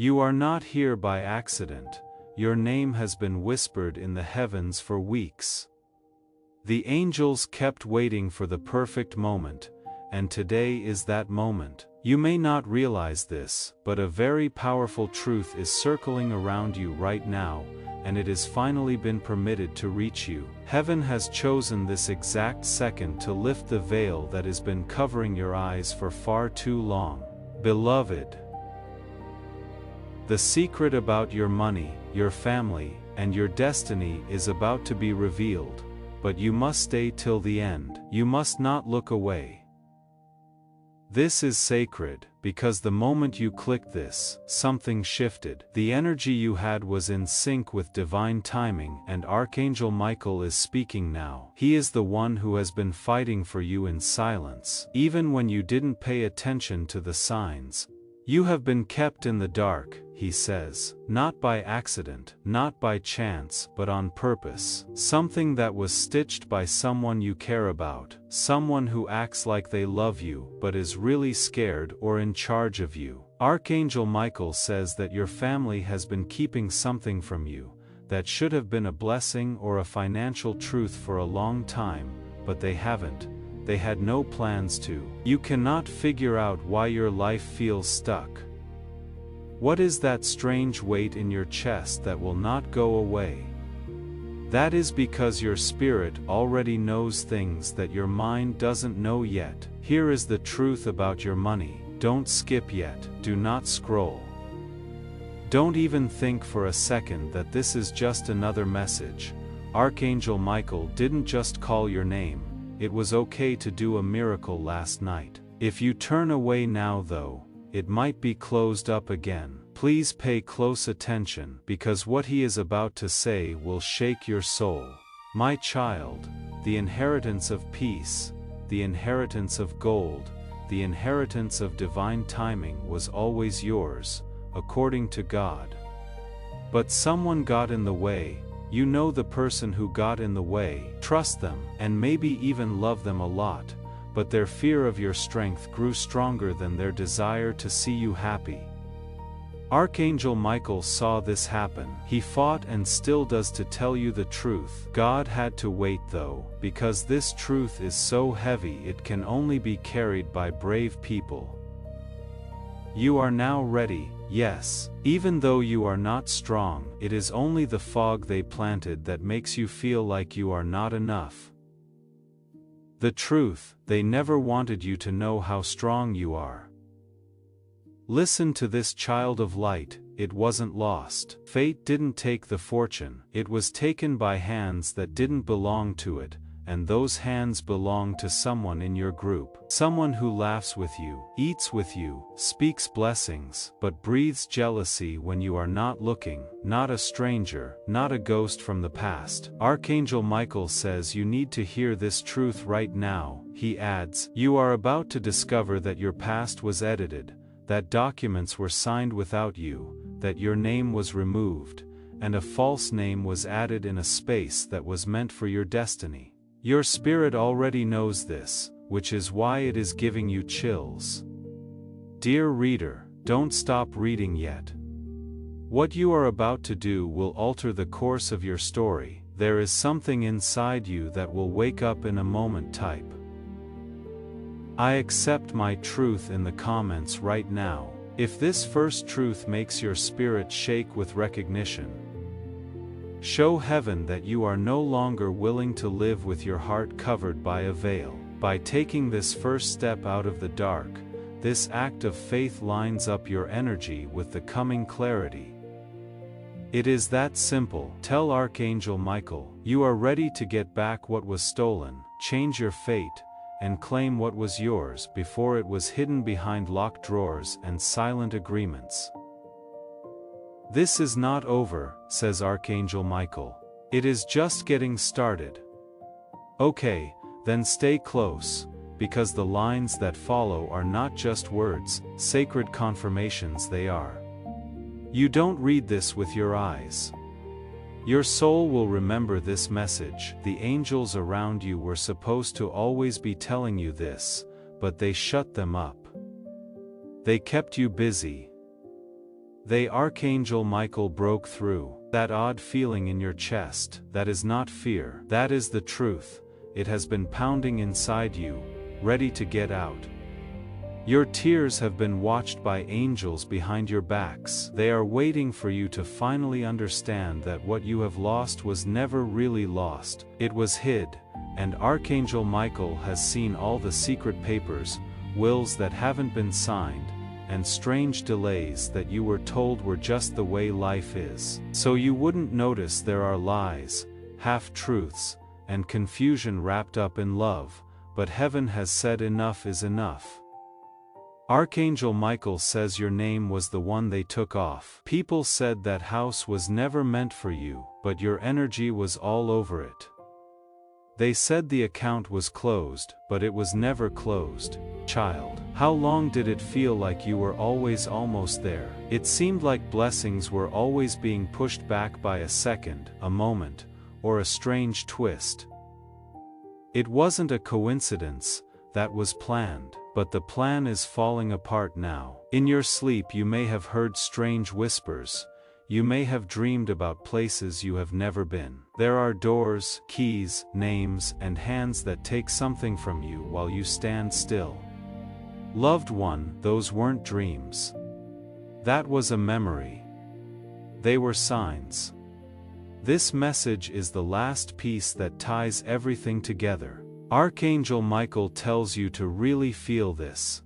You are not here by accident. Your name has been whispered in the heavens for weeks. The angels kept waiting for the perfect moment, and today is that moment. You may not realize this, but a very powerful truth is circling around you right now, and it has finally been permitted to reach you. Heaven has chosen this exact second to lift the veil that has been covering your eyes for far too long. Beloved, the secret about your money, your family, and your destiny is about to be revealed, but you must stay till the end. You must not look away. This is sacred, because the moment you clicked this, something shifted. The energy you had was in sync with divine timing, and Archangel Michael is speaking now. He is the one who has been fighting for you in silence. Even when you didn't pay attention to the signs, you have been kept in the dark, he says, not by accident, not by chance, but on purpose. Something that was stitched by someone you care about, someone who acts like they love you but is really scared or in charge of you. Archangel Michael says that your family has been keeping something from you that should have been a blessing or a financial truth for a long time, but they haven't. They had no plans to. You cannot figure out why your life feels stuck. What is that strange weight in your chest that will not go away? That is because your spirit already knows things that your mind doesn't know yet. Here is the truth about your money. Don't skip yet. Do not scroll. Don't even think for a second that this is just another message. Archangel Michael didn't just call your name. It was okay to do a miracle last night. If you turn away now though, it might be closed up again. Please pay close attention, because what he is about to say will shake your soul. My child, the inheritance of peace, the inheritance of gold, the inheritance of divine timing was always yours, according to God. But someone got in the way. You know the person who got in the way. Trust them, and maybe even love them a lot, but their fear of your strength grew stronger than their desire to see you happy. Archangel Michael saw this happen. He fought and still does to tell you the truth. God had to wait though, because this truth is so heavy it can only be carried by brave people. You are now ready. Yes, even though you are not strong, it is only the fog they planted that makes you feel like you are not enough. The truth, they never wanted you to know how strong you are. Listen to this, child of light, it wasn't lost. Fate didn't take the fortune, it was taken by hands that didn't belong to it, and those hands belong to someone in your group. Someone who laughs with you, eats with you, speaks blessings, but breathes jealousy when you are not looking. Not a stranger, not a ghost from the past. Archangel Michael says you need to hear this truth right now. He adds, you are about to discover that your past was edited, that documents were signed without you, that your name was removed, and a false name was added in a space that was meant for your destiny. Your spirit already knows this, which is why it is giving you chills. Dear reader, don't stop reading yet. What you are about to do will alter the course of your story. There is something inside you that will wake up in a moment. Type I accept my truth in the comments right now. If this first truth makes your spirit shake with recognition, show heaven that you are no longer willing to live with your heart covered by a veil. By taking this first step out of the dark, this act of faith lines up your energy with the coming clarity. It is that simple. Tell Archangel Michael, you are ready to get back what was stolen, change your fate, and claim what was yours before it was hidden behind locked drawers and silent agreements. This is not over, says Archangel Michael. It is just getting started. Okay, then stay close, because the lines that follow are not just words, sacred confirmations they are. You don't read this with your eyes. Your soul will remember this message. The angels around you were supposed to always be telling you this, but they shut them up. They kept you busy. Archangel Michael broke through. That odd feeling in your chest, that is not fear. That is the truth. It has been pounding inside you, ready to get out. Your tears have been watched by angels behind your backs. They are waiting for you to finally understand that what you have lost was never really lost. It was hid, and Archangel Michael has seen all the secret papers, wills that haven't been signed, and strange delays that you were told were just the way life is. So you wouldn't notice there are lies, half-truths, and confusion wrapped up in love, but heaven has said enough is enough. Archangel Michael says your name was the one they took off. People said that house was never meant for you, but your energy was all over it. They said the account was closed, but it was never closed, child. How long did it feel like you were always almost there? It seemed like blessings were always being pushed back by a second, a moment, or a strange twist. It wasn't a coincidence, that was planned. But the plan is falling apart now. In your sleep you may have heard strange whispers. You may have dreamed about places you have never been. There are doors, keys, names, and hands that take something from you while you stand still. Loved one, those weren't dreams. That was a memory. They were signs. This message is the last piece that ties everything together. Archangel Michael tells you to really feel this.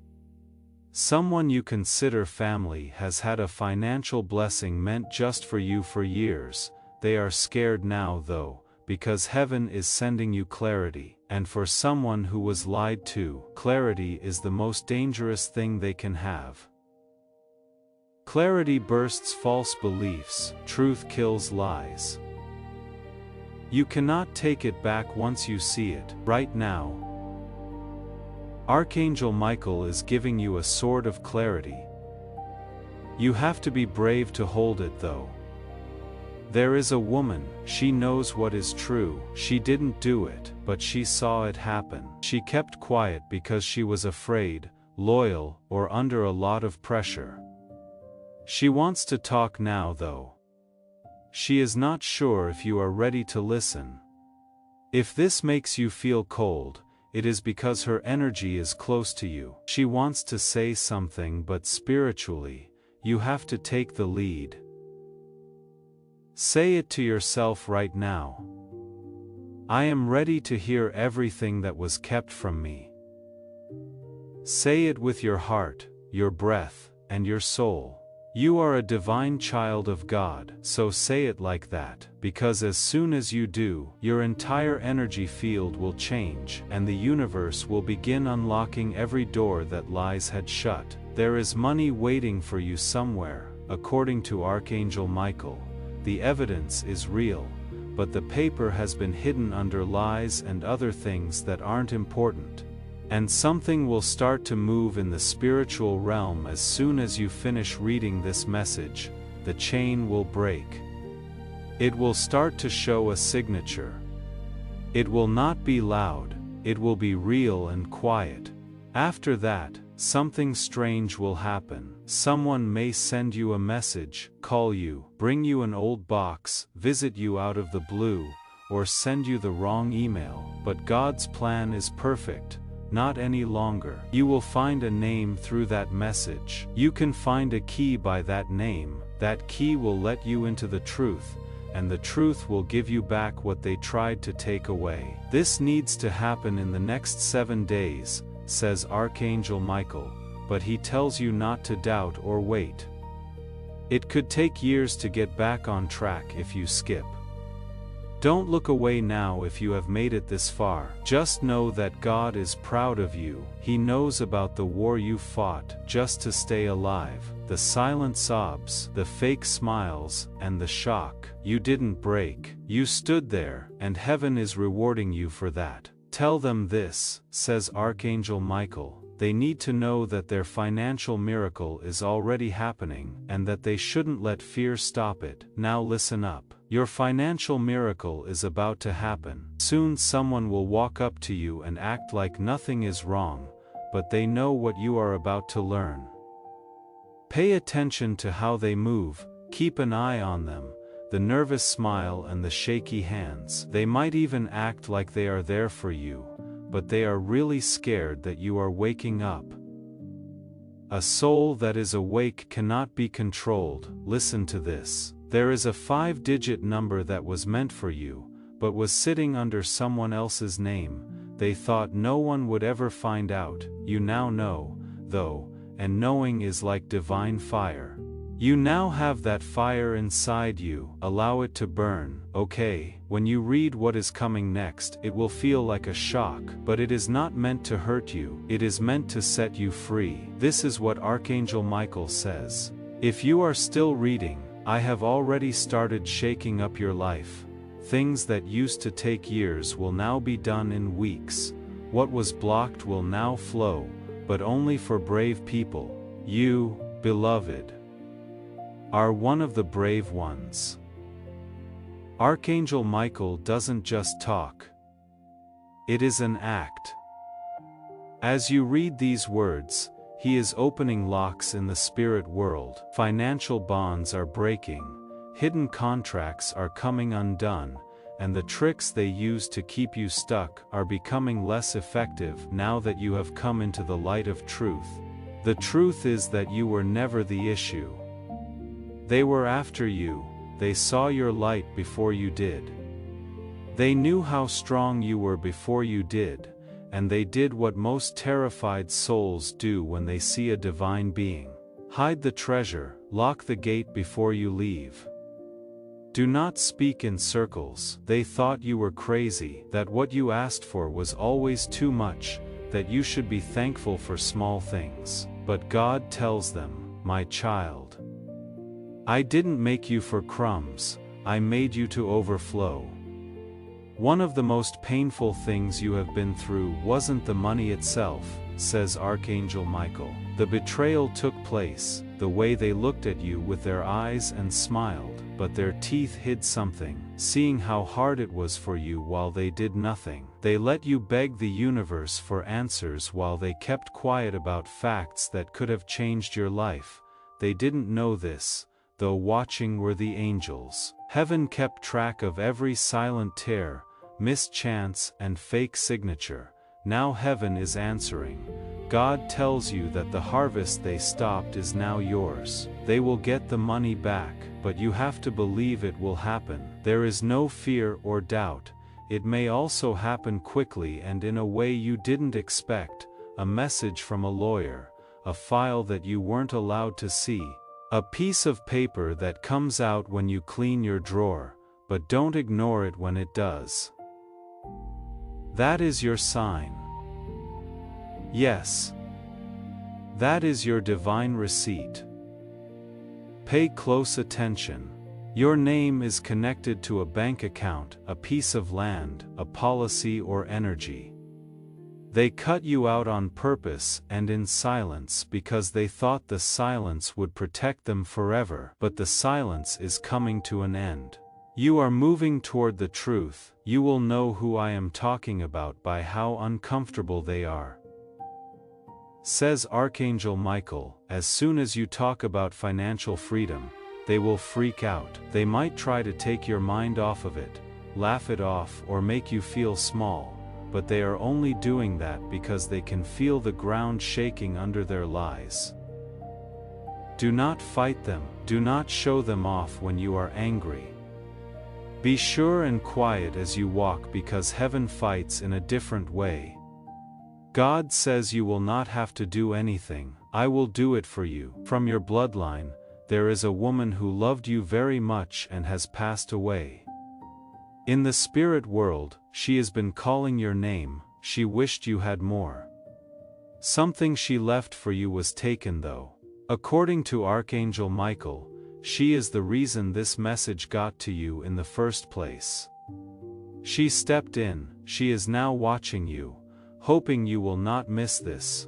Someone you consider family has had a financial blessing meant just for you for years. They are scared now though, because heaven is sending you clarity. And for someone who was lied to, clarity is the most dangerous thing they can have. Clarity bursts false beliefs, truth kills lies. You cannot take it back once you see it. Right now, Archangel Michael is giving you a sword of clarity. You have to be brave to hold it though. There is a woman, she knows what is true. She didn't do it, but she saw it happen. She kept quiet because she was afraid, loyal, or under a lot of pressure. She wants to talk now though. She is not sure if you are ready to listen. If this makes you feel cold, it is because her energy is close to you. She wants to say something, but spiritually, you have to take the lead. Say it to yourself right now. I am ready to hear everything that was kept from me. Say it with your heart, your breath, and your soul. You are a divine child of God, so say it like that, because as soon as you do, your entire energy field will change, and the universe will begin unlocking every door that lies had shut. There is money waiting for you somewhere, according to Archangel Michael. The evidence is real, but the paper has been hidden under lies and other things that aren't important. And something will start to move in the spiritual realm as soon as you finish reading this message. The chain will break. It will start to show a signature. It will not be loud, it will be real and quiet. After that, something strange will happen. Someone may send you a message, call you, bring you an old box, visit you out of the blue, or send you the wrong email. But God's plan is perfect. Not any longer. You will find a name through that message. You can find a key by that name. That key will let you into the truth, and the truth will give you back what they tried to take away. This needs to happen in the next 7 days, says Archangel Michael, but he tells you not to doubt or wait. It could take years to get back on track if you skip. Don't look away now if you have made it this far. Just know that God is proud of you. He knows about the war you fought just to stay alive. The silent sobs, the fake smiles, and the shock. You didn't break. You stood there, and heaven is rewarding you for that. Tell them this, says Archangel Michael. They need to know that their financial miracle is already happening, and that they shouldn't let fear stop it. Now listen up. Your financial miracle is about to happen. Soon someone will walk up to you and act like nothing is wrong, but they know what you are about to learn. Pay attention to how they move, keep an eye on them, the nervous smile and the shaky hands. They might even act like they are there for you, but they are really scared that you are waking up. A soul that is awake cannot be controlled. Listen to this. There is a 5-digit number that was meant for you, but was sitting under someone else's name. They thought no one would ever find out. You now know, though, and knowing is like divine fire. You now have that fire inside you. Allow it to burn. Okay, when you read what is coming next, it will feel like a shock, but it is not meant to hurt you. It is meant to set you free. This is what Archangel Michael says. If you are still reading, I have already started shaking up your life. Things that used to take years will now be done in weeks. What was blocked will now flow, but only for brave people. You, beloved, are one of the brave ones. Archangel Michael doesn't just talk. It is an act. As you read these words, he is opening locks in the spirit world. Financial bonds are breaking, hidden contracts are coming undone, and the tricks they use to keep you stuck are becoming less effective now that you have come into the light of truth. The truth is that you were never the issue. They were after you. They saw your light before you did. They knew how strong you were before you did, and they did what most terrified souls do when they see a divine being. Hide the treasure, lock the gate before you leave. Do not speak in circles. They thought you were crazy, that what you asked for was always too much, that you should be thankful for small things. But God tells them, my child, I didn't make you for crumbs, I made you to overflow. One of the most painful things you have been through wasn't the money itself, says Archangel Michael. The betrayal took place, the way they looked at you with their eyes and smiled, but their teeth hid something. Seeing how hard it was for you while they did nothing, they let you beg the universe for answers while they kept quiet about facts that could have changed your life. They didn't know this, though watching were the angels. Heaven kept track of every silent tear, mischance, and fake signature. Now heaven is answering. God tells you that the harvest they stopped is now yours. They will get the money back, but you have to believe it will happen. There is no fear or doubt. It may also happen quickly and in a way you didn't expect. A message from a lawyer, a file that you weren't allowed to see, a piece of paper that comes out when you clean your drawer, but don't ignore it when it does. That is your sign. Yes. That is your divine receipt. Pay close attention. Your name is connected to a bank account, a piece of land, a policy or energy. They cut you out on purpose and in silence because they thought the silence would protect them forever. But the silence is coming to an end. You are moving toward the truth. You will know who I am talking about by how uncomfortable they are. Says Archangel Michael, as soon as you talk about financial freedom, they will freak out. They might try to take your mind off of it, laugh it off, or make you feel small. But they are only doing that because they can feel the ground shaking under their lies. Do not fight them. Do not show them off when you are angry. Be sure and quiet as you walk because heaven fights in a different way. God says you will not have to do anything. I will do it for you. From your bloodline, there is a woman who loved you very much and has passed away. In the spirit world, she has been calling your name. She wished you had more. Something she left for you was taken though. According to Archangel Michael, she is the reason this message got to you in the first place. She stepped in. She is now watching you, hoping you will not miss this.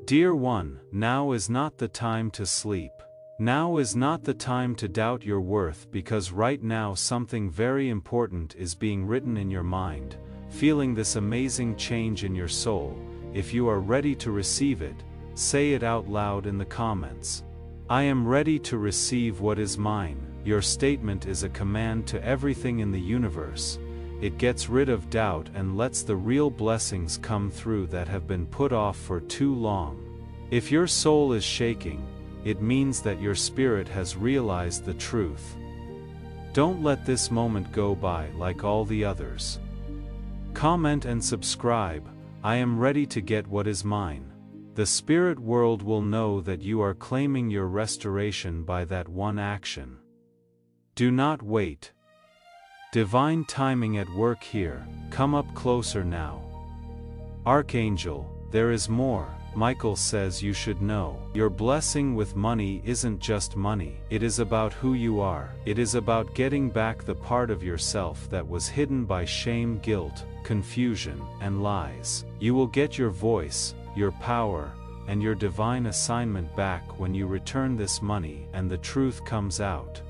Dear one, now is not the time to sleep. Now is not the time to doubt your worth because right now something very important is being written in your mind, feeling this amazing change in your soul. If you are ready to receive it, say it out loud in the comments. I am ready to receive what is mine. Your statement is a command to everything in the universe. It gets rid of doubt and lets the real blessings come through that have been put off for too long. If your soul is shaking, it means that your spirit has realized the truth. Don't let this moment go by like all the others. Comment and subscribe. I am ready to get what is mine. The spirit world will know that you are claiming your restoration by that one action. Do not wait. Divine timing at work here. Come up closer now. Archangel, there is more. Michael says you should know. Your blessing with money isn't just money. It is about who you are. It is about getting back the part of yourself that was hidden by shame, guilt, confusion, and lies. You will get your voice, your power, and your divine assignment back when you return this money and the truth comes out.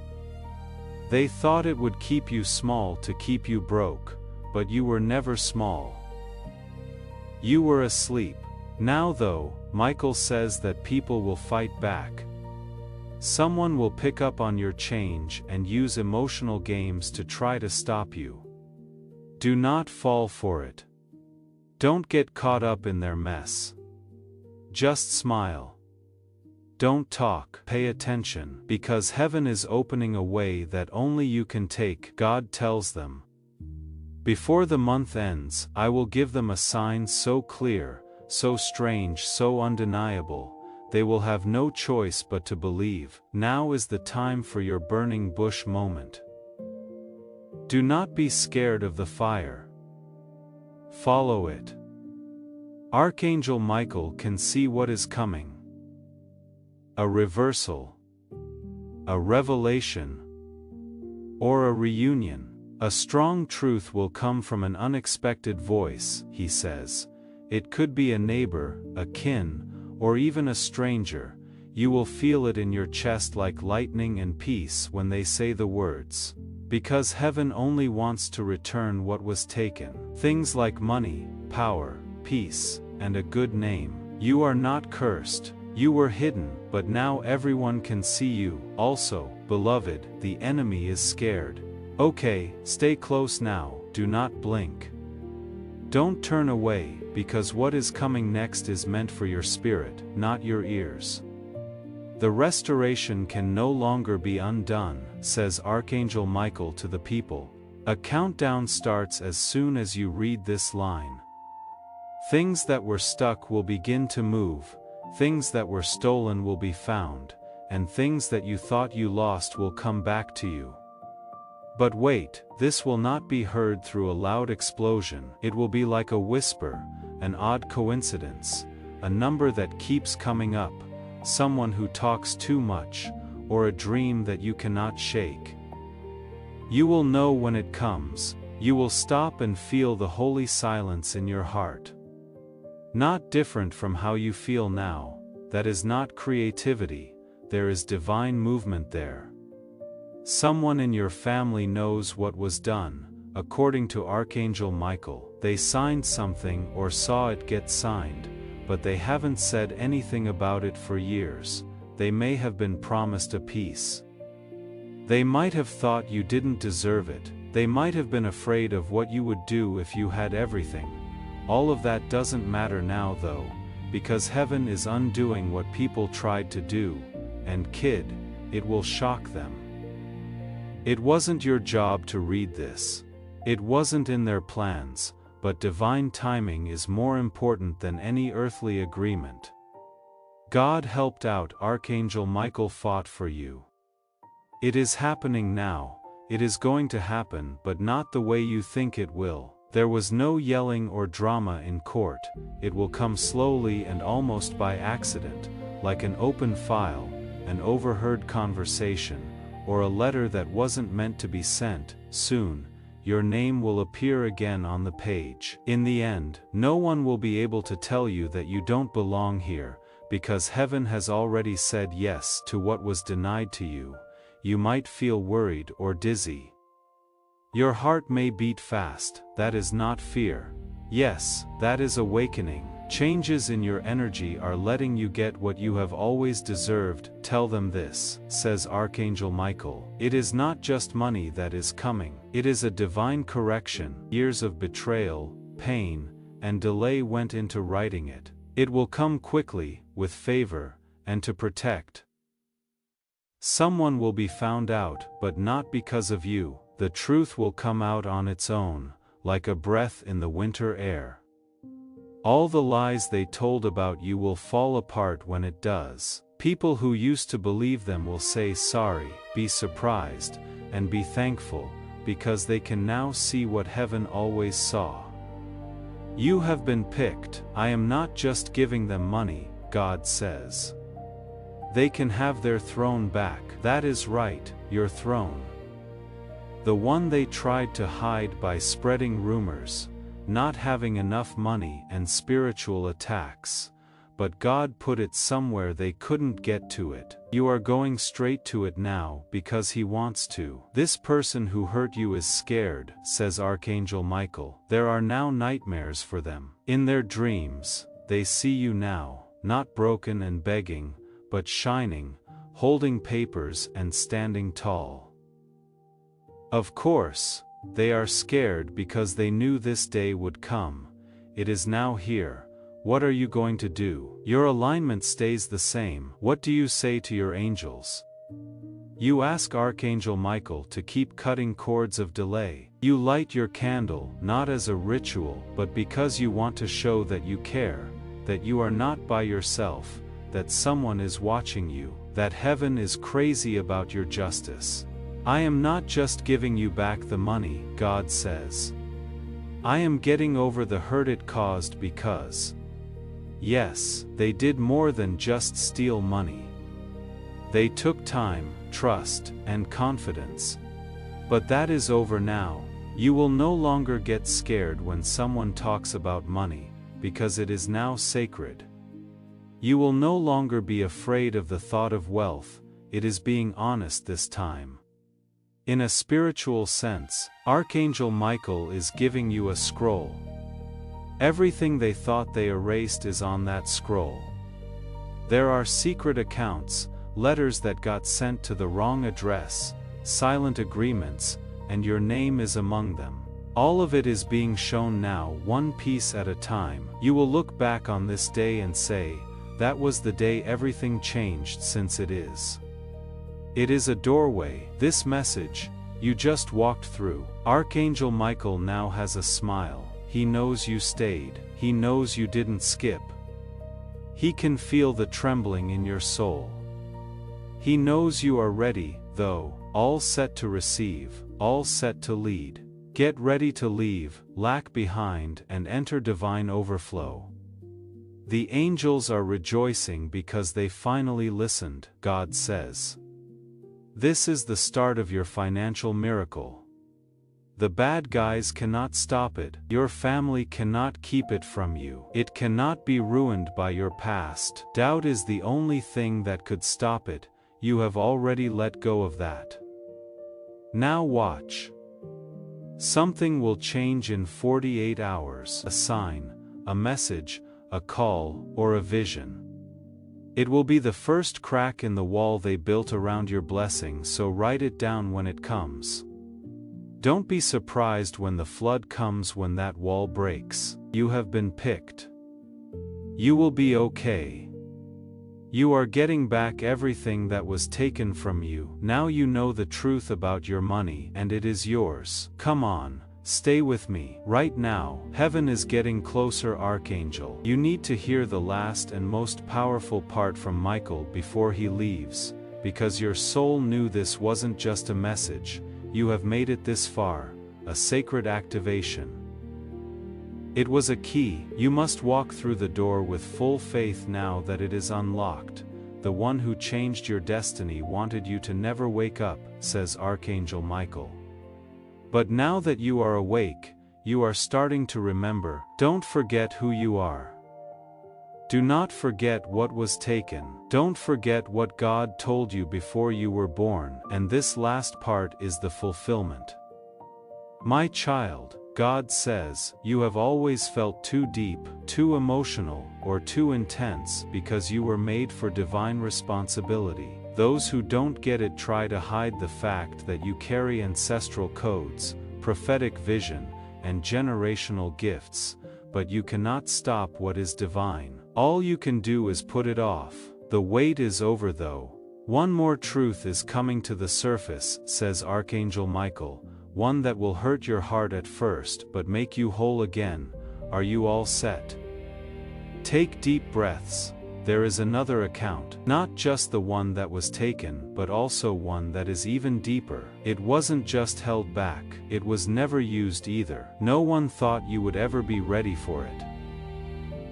They thought it would keep you small to keep you broke, but you were never small. You were asleep. Now though, Michael says that people will fight back. Someone will pick up on your change and use emotional games to try to stop you. Do not fall for it. Don't get caught up in their mess. Just smile. Don't talk, pay attention, because heaven is opening a way that only you can take, God tells them. Before the month ends, I will give them a sign so clear, so strange, so undeniable, they will have no choice but to believe. Now is the time for your burning bush moment. Do not be scared of the fire. Follow it. Archangel Michael can see what is coming. A reversal, a revelation, or a reunion. A strong truth will come from an unexpected voice, he says. It could be a neighbor, a kin, or even a stranger. You will feel it in your chest like lightning and peace when they say the words. Because heaven only wants to return what was taken. Things like money, power, peace, and a good name. You are not cursed. You were hidden, but now everyone can see you. Also, beloved, the enemy is scared. Okay, stay close now, do not blink. Don't turn away, because what is coming next is meant for your spirit, not your ears. The restoration can no longer be undone, says Archangel Michael to the people. A countdown starts as soon as you read this line. Things that were stuck will begin to move. Things that were stolen will be found, and things that you thought you lost will come back to you. But wait, this will not be heard through a loud explosion. It will be like a whisper, an odd coincidence, a number that keeps coming up, someone who talks too much, or a dream that you cannot shake. You will know when it comes. You will stop and feel the holy silence in your heart. Not different from how you feel now. That is not creativity, there is divine movement there. Someone in your family knows what was done. According to Archangel Michael, they signed something or saw it get signed, but they haven't said anything about it for years. They may have been promised a peace. They might have thought you didn't deserve it. They might have been afraid of what you would do if you had everything. All of that doesn't matter now though, because heaven is undoing what people tried to do, and kid, it will shock them. It wasn't your job to read this. It wasn't in their plans, but divine timing is more important than any earthly agreement. God helped out. Archangel Michael fought for you. It is happening now. It is going to happen, but not the way you think it will. There was no yelling or drama in court. It will come slowly and almost by accident, like an open file, an overheard conversation, or a letter that wasn't meant to be sent. Soon, your name will appear again on the page. In the end, no one will be able to tell you that you don't belong here, because heaven has already said yes to what was denied to you. You might feel worried or dizzy. Your heart may beat fast. That is not fear. Yes, that is awakening. Changes in your energy are letting you get what you have always deserved. Tell them this, says Archangel Michael. It is not just money that is coming. It is a divine correction. Years of betrayal, pain, and delay went into writing it. It will come quickly, with favor, and to protect. Someone will be found out, but not because of you. The truth will come out on its own, like a breath in the winter air. All the lies they told about you will fall apart when it does. People who used to believe them will say sorry, be surprised, and be thankful, because they can now see what heaven always saw. You have been picked. I am not just giving them money, God says. They can have their throne back. That is right, your throne. The one they tried to hide by spreading rumors, not having enough money and spiritual attacks, but God put it somewhere they couldn't get to it. You are going straight to it now because He wants to. This person who hurt you is scared, says Archangel Michael. There are now nightmares for them. In their dreams, they see you now, not broken and begging, but shining, holding papers and standing tall. Of course, they are scared because they knew this day would come. It is now here. What are you going to do? Your alignment stays the same. What do you say to your angels? You ask Archangel Michael to keep cutting cords of delay. You light your candle, not as a ritual, but because you want to show that you care, that you are not by yourself, that someone is watching you, that heaven is crazy about your justice. I am not just giving you back the money, God says. I am getting over the hurt it caused because, yes, they did more than just steal money. They took time, trust, and confidence. But that is over now. You will no longer get scared when someone talks about money, because it is now sacred. You will no longer be afraid of the thought of wealth. It is being honest this time. In a spiritual sense, Archangel Michael is giving you a scroll. Everything they thought they erased is on that scroll. There are secret accounts, letters that got sent to the wrong address, silent agreements, and your name is among them. All of it is being shown now, one piece at a time. You will look back on this day and say, that was the day everything changed, since it is. It is a doorway. This message, you just walked through. Archangel Michael now has a smile. He knows you stayed. He knows you didn't skip. He can feel the trembling in your soul. He knows you are ready, though, all set to receive, all set to lead. Get ready to leave, lack behind, and enter divine overflow. The angels are rejoicing because they finally listened, God says. This is the start of your financial miracle. The bad guys cannot stop it. Your family cannot keep it from you. It cannot be ruined by your past. Doubt is the only thing that could stop it. You have already let go of that. Now watch. Something will change in 48 hours. A sign, a message, a call, or a vision. It will be the first crack in the wall they built around your blessing, so write it down when it comes. Don't be surprised when the flood comes, when that wall breaks. You have been picked. You will be okay. You are getting back everything that was taken from you. Now you know the truth about your money, and it is yours. Come on. Stay with me. Right now, heaven is getting closer, Archangel. You need to hear the last and most powerful part from Michael before he leaves, because your soul knew this wasn't just a message. You have made it this far, a sacred activation. It was a key. You must walk through the door with full faith now that it is unlocked. The one who changed your destiny wanted you to never wake up, says Archangel Michael. But now that you are awake, you are starting to remember. Don't forget who you are. Do not forget what was taken. Don't forget what God told you before you were born. And this last part is the fulfillment. My child, God says, you have always felt too deep, too emotional, or too intense because you were made for divine responsibility. Those who don't get it try to hide the fact that you carry ancestral codes, prophetic vision, and generational gifts, but you cannot stop what is divine. All you can do is put it off. The wait is over though. One more truth is coming to the surface, says Archangel Michael, one that will hurt your heart at first but make you whole again. Are you all set? Take deep breaths. There is another account, not just the one that was taken, but also one that is even deeper. It wasn't just held back, it was never used either. No one thought you would ever be ready for it.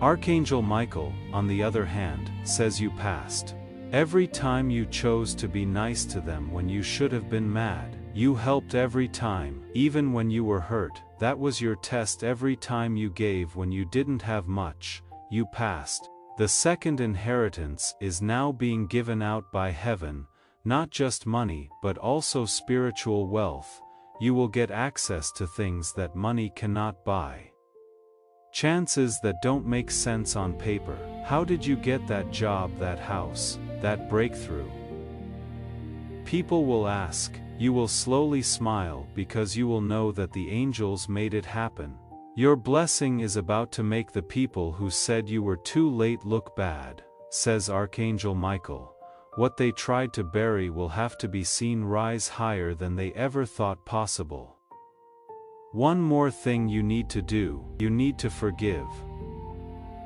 Archangel Michael, on the other hand, says you passed. Every time you chose to be nice to them when you should have been mad. You helped every time, even when you were hurt. That was your test. Every time you gave when you didn't have much, you passed. The second inheritance is now being given out by heaven, not just money but also spiritual wealth. You will get access to things that money cannot buy. Chances that don't make sense on paper. How did you get that job, that house, that breakthrough? People will ask. You will slowly smile because you will know that the angels made it happen. Your blessing is about to make the people who said you were too late look bad, says Archangel Michael. What they tried to bury will have to be seen rise higher than they ever thought possible. One more thing you need to do, you need to forgive.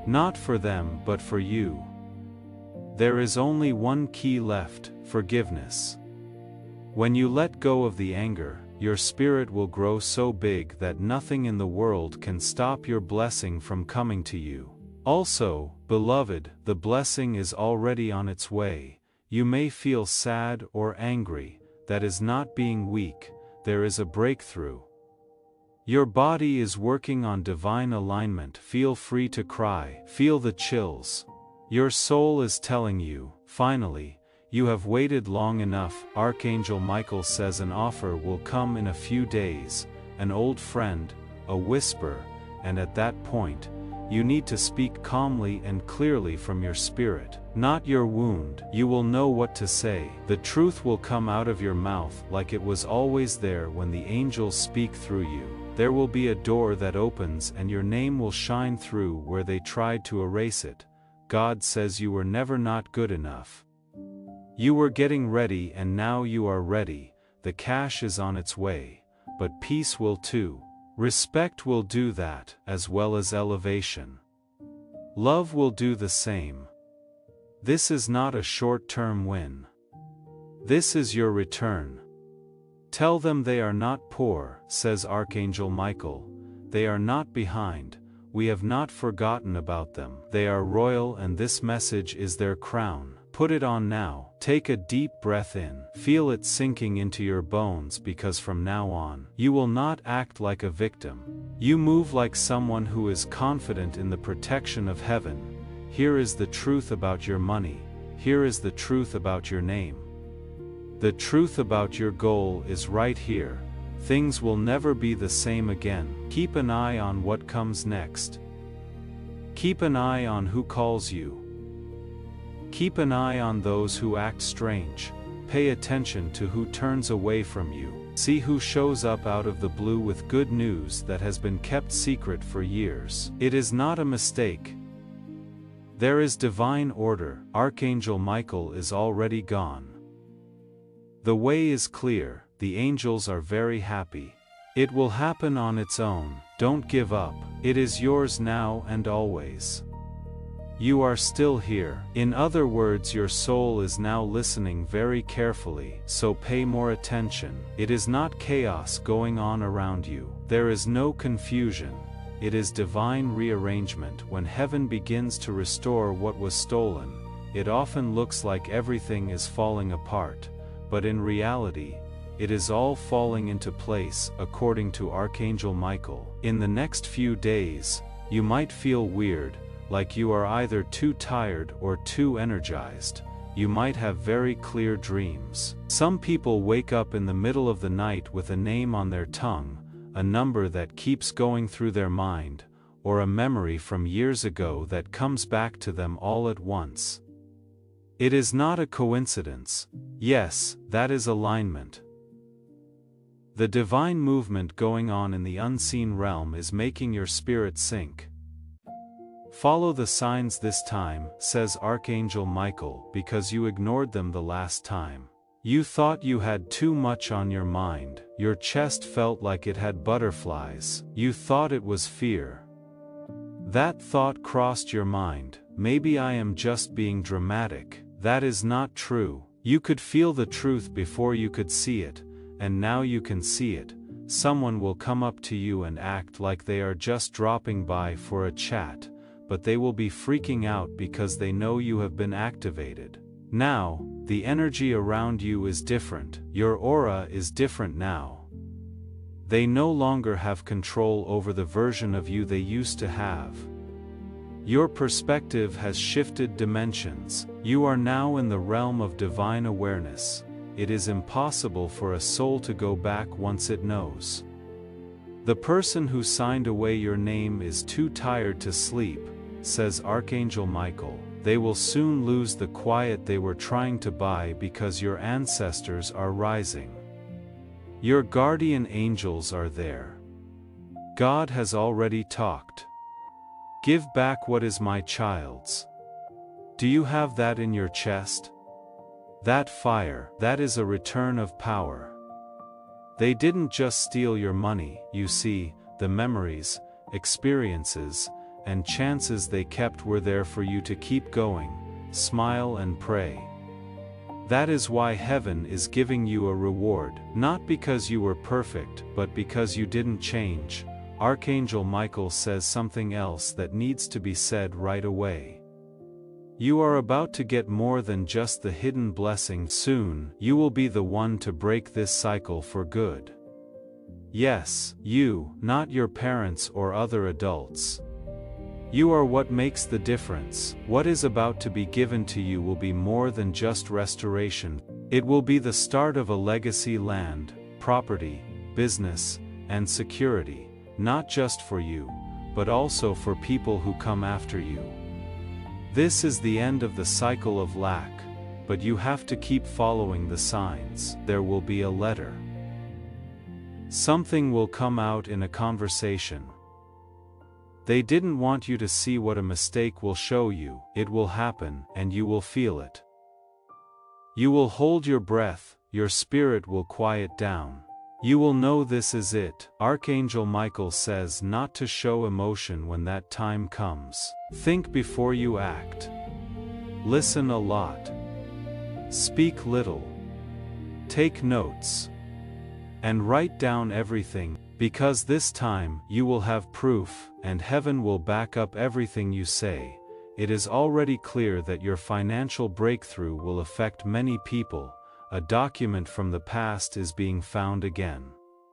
Not for them but for you. There is only one key left, forgiveness. When you let go of the anger, your spirit will grow so big that nothing in the world can stop your blessing from coming to you. Also, beloved, the blessing is already on its way. You may feel sad or angry. That is not being weak. There is a breakthrough. Your body is working on divine alignment. Feel free to cry. Feel the chills. Your soul is telling you, finally, you have waited long enough. Archangel Michael says an offer will come in a few days, an old friend, a whisper, and at that point, you need to speak calmly and clearly from your spirit, not your wound. You will know what to say. The truth will come out of your mouth like it was always there when the angels speak through you. There will be a door that opens and your name will shine through where they tried to erase it. God says you were never not good enough. You were getting ready and now you are ready. The cash is on its way, but peace will too. Respect will do that, as well as elevation. Love will do the same. This is not a short-term win. This is your return. Tell them they are not poor, says Archangel Michael. They are not behind. We have not forgotten about them. They are royal and this message is their crown. Put it on now. Take a deep breath in. Feel it sinking into your bones because from now on, you will not act like a victim. You move like someone who is confident in the protection of heaven. Here is the truth about your money. Here is the truth about your name. The truth about your goal is right here. Things will never be the same again. Keep an eye on what comes next. Keep an eye on who calls you. Keep an eye on those who act strange. Pay attention to who turns away from you. See who shows up out of the blue with good news that has been kept secret for years. It is not a mistake. There is divine order. Archangel Michael is already gone. The way is clear. The angels are very happy. It will happen on its own. Don't give up. It is yours now and always. You are still here. In other words, your soul is now listening very carefully, so pay more attention. It is not chaos going on around you. There is no confusion. It is divine rearrangement. When heaven begins to restore what was stolen, it often looks like everything is falling apart, but in reality, it is all falling into place, according to Archangel Michael. In the next few days, you might feel weird, like you are either too tired or too energized. You might have very clear dreams. Some people wake up in the middle of the night with a name on their tongue, a number that keeps going through their mind, or a memory from years ago that comes back to them all at once. It is not a coincidence. Yes, that is alignment. The divine movement going on in the unseen realm is making your spirit sink. Follow the signs this time, says Archangel Michael, because you ignored them the last time. You thought you had too much on your mind, your chest felt like it had butterflies, you thought it was fear. That thought crossed your mind, maybe I am just being dramatic. That is not true. You could feel the truth before you could see it, and now you can see it. Someone will come up to you and act like they are just dropping by for a chat, but they will be freaking out because they know you have been activated. Now, the energy around you is different, your aura is different now. They no longer have control over the version of you they used to have. Your perspective has shifted dimensions, you are now in the realm of divine awareness. It is impossible for a soul to go back once it knows. The person who signed away your name is too tired to sleep, says Archangel Michael. They will soon lose the quiet they were trying to buy because your ancestors are rising. Your guardian angels are there. God has already talked. Give back what is my child's. Do you have that in your chest? That fire, that is a return of power. They didn't just steal your money, you see, the memories, experiences, and chances they kept were there for you to keep going, smile and pray. That is why heaven is giving you a reward, not because you were perfect, but because you didn't change. Archangel Michael says something else that needs to be said right away. You are about to get more than just the hidden blessing. Soon, you will be the one to break this cycle for good. Yes, you, not your parents or other adults. You are what makes the difference. What is about to be given to you will be more than just restoration. It will be the start of a legacy: land, property, business, and security, not just for you, but also for people who come after you. This is the end of the cycle of lack, but you have to keep following the signs. There will be a letter. Something will come out in a conversation. They didn't want you to see what a mistake will show you. It will happen, and you will feel it. You will hold your breath, your spirit will quiet down. You will know this is it. Archangel Michael says not to show emotion when that time comes. Think before you act. Listen a lot. Speak little. Take notes. And write down everything. Because this time, you will have proof, and heaven will back up everything you say. It is already clear that your financial breakthrough will affect many people. A document from the past is being found again.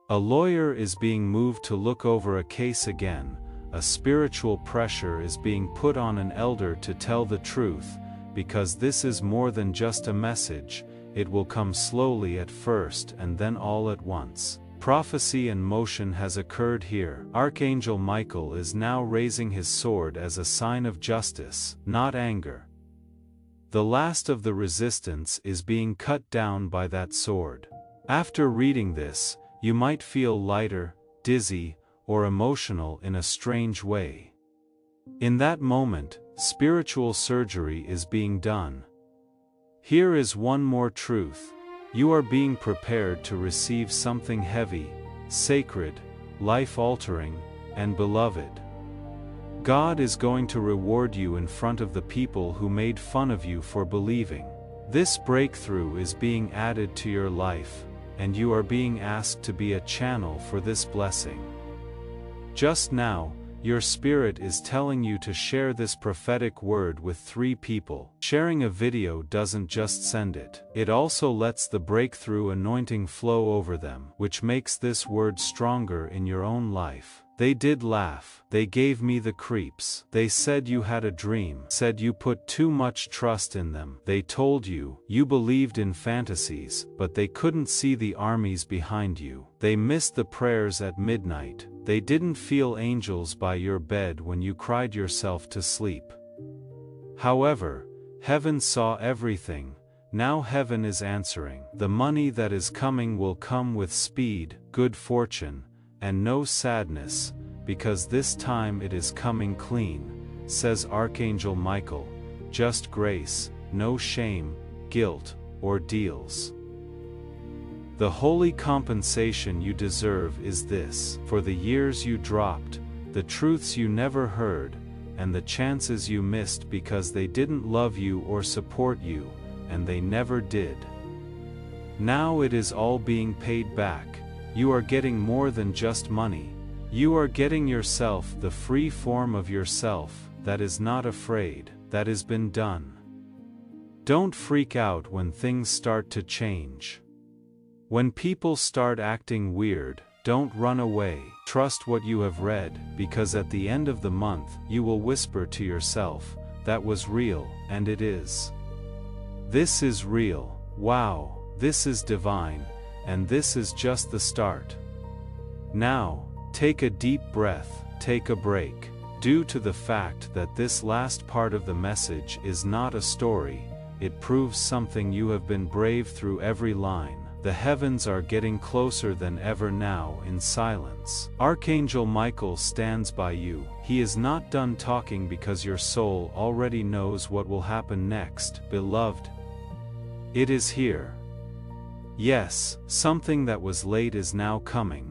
A lawyer is being moved to look over a case again. A spiritual pressure is being put on an elder to tell the truth, because this is more than just a message. It will come slowly at first and then all at once. Prophecy and motion has occurred here. Archangel Michael is now raising his sword as a sign of justice, not anger. The last of the resistance is being cut down by that sword. After reading this, you might feel lighter, dizzy, or emotional in a strange way. In that moment, spiritual surgery is being done. Here is one more truth. You are being prepared to receive something heavy, sacred, life-altering, and beloved. God is going to reward you in front of the people who made fun of you for believing. This breakthrough is being added to your life, and you are being asked to be a channel for this blessing. Just now, your spirit is telling you to share this prophetic word with 3 people. Sharing a video doesn't just send it. It also lets the breakthrough anointing flow over them, which makes this word stronger in your own life. They did laugh. They gave me the creeps. They said you had a dream. Said you put too much trust in them. They told you believed in fantasies, but they couldn't see the armies behind you. They missed the prayers at midnight. They didn't feel angels by your bed when you cried yourself to sleep. However, heaven saw everything. Now heaven is answering. The money that is coming will come with speed, good fortune, and no sadness, because this time it is coming clean, says Archangel Michael. Just grace, no shame, guilt, or deals. The holy compensation you deserve is this: for the years you dropped, the truths you never heard, and the chances you missed because they didn't love you or support you, and they never did. Now it is all being paid back. You are getting more than just money. You are getting yourself, the free form of yourself, that is not afraid, that has been done. Don't freak out when things start to change. When people start acting weird, don't run away. Trust what you have read, because at the end of the month, you will whisper to yourself, that was real, and it is. This is real. Wow, this is divine. And this is just the start. Now, take a deep breath, take a break. Due to the fact that this last part of the message is not a story, it proves something you have been brave through every line. The heavens are getting closer than ever now in silence. Archangel Michael stands by you. He is not done talking because your soul already knows what will happen next, beloved. It is here. Yes, something that was late is now coming.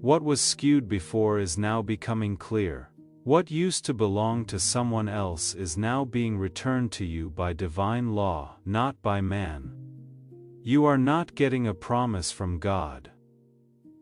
What was skewed before is now becoming clear. What used to belong to someone else is now being returned to you by divine law, not by man. You are not getting a promise from God.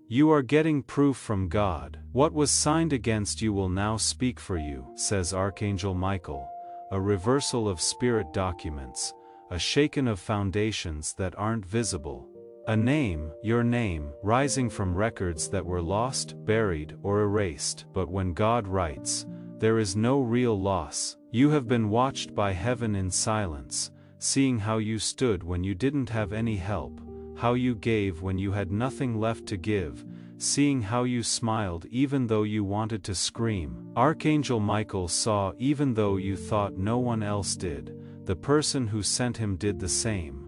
You are getting proof from God. What was signed against you will now speak for you, says Archangel Michael. A reversal of spirit documents. A shaking of foundations that aren't visible. A name, your name, rising from records that were lost, buried, or erased. But when God writes, there is no real loss. You have been watched by heaven in silence, seeing how you stood when you didn't have any help, how you gave when you had nothing left to give, seeing how you smiled even though you wanted to scream. Archangel Michael saw even though you thought no one else did. The person who sent him did the same.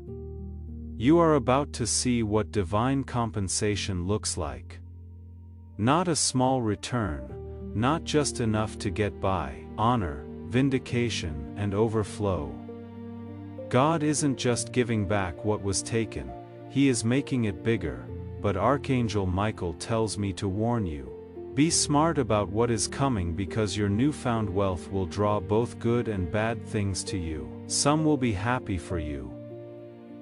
You are about to see what divine compensation looks like. Not a small return, not just enough to get by. Honor, vindication, and overflow. God isn't just giving back what was taken, He is making it bigger. But Archangel Michael tells me to warn you. Be smart about what is coming, because your newfound wealth will draw both good and bad things to you. Some will be happy for you.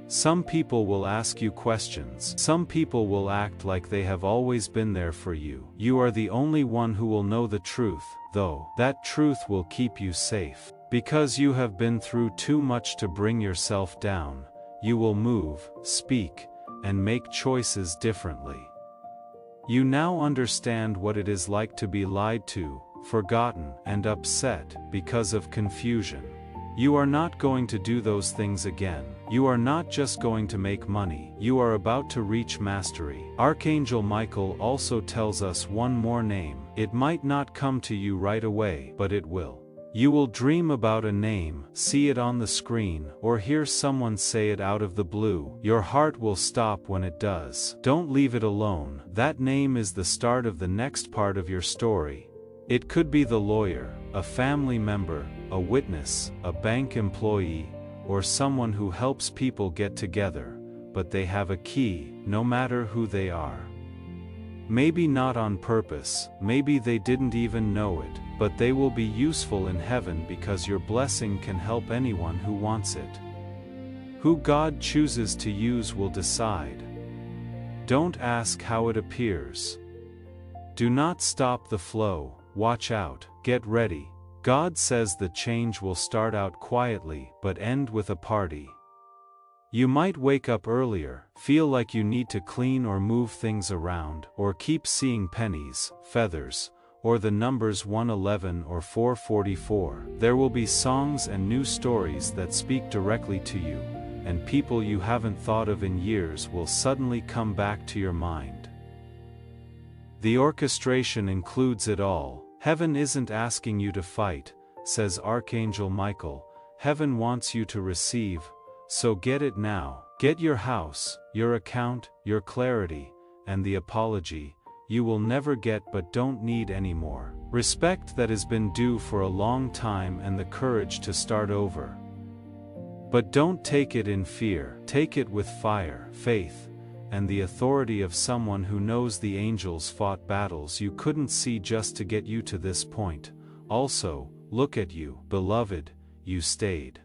Some people will ask you questions. Some people will act like they have always been there for you. You are the only one who will know the truth, though. That truth will keep you safe. Because you have been through too much to bring yourself down, you will move, speak, and make choices differently. You now understand what it is like to be lied to, forgotten, and upset because of confusion. You are not going to do those things again. You are not just going to make money. You are about to reach mastery. Archangel Michael also tells us one more name. It might not come to you right away, but it will. You will dream about a name, see it on the screen, or hear someone say it out of the blue. Your heart will stop when it does. Don't leave it alone. That name is the start of the next part of your story. It could be the lawyer, a family member, a witness, a bank employee, or someone who helps people get together, but they have a key, no matter who they are. Maybe not on purpose, maybe they didn't even know it, but they will be useful in heaven because your blessing can help anyone who wants it. Who God chooses to use will decide. Don't ask how it appears. Do not stop the flow. watch out, get ready. God says the change will start out quietly but end with a party. You might wake up earlier, feel like you need to clean or move things around, or keep seeing pennies, feathers, or the numbers 111 or 444. There will be songs and new stories that speak directly to you, and people you haven't thought of in years will suddenly come back to your mind. The orchestration includes it all. Heaven isn't asking you to fight, says Archangel Michael. Heaven wants you to receive. So get it now. Get your house, your account, your clarity, and the apology you will never get but don't need anymore. Respect that has been due for a long time and the courage to start over. But don't take it in fear. Take it with fire, faith, and the authority of someone who knows the angels fought battles you couldn't see just to get you to this point. Also, look at you, beloved, you stayed.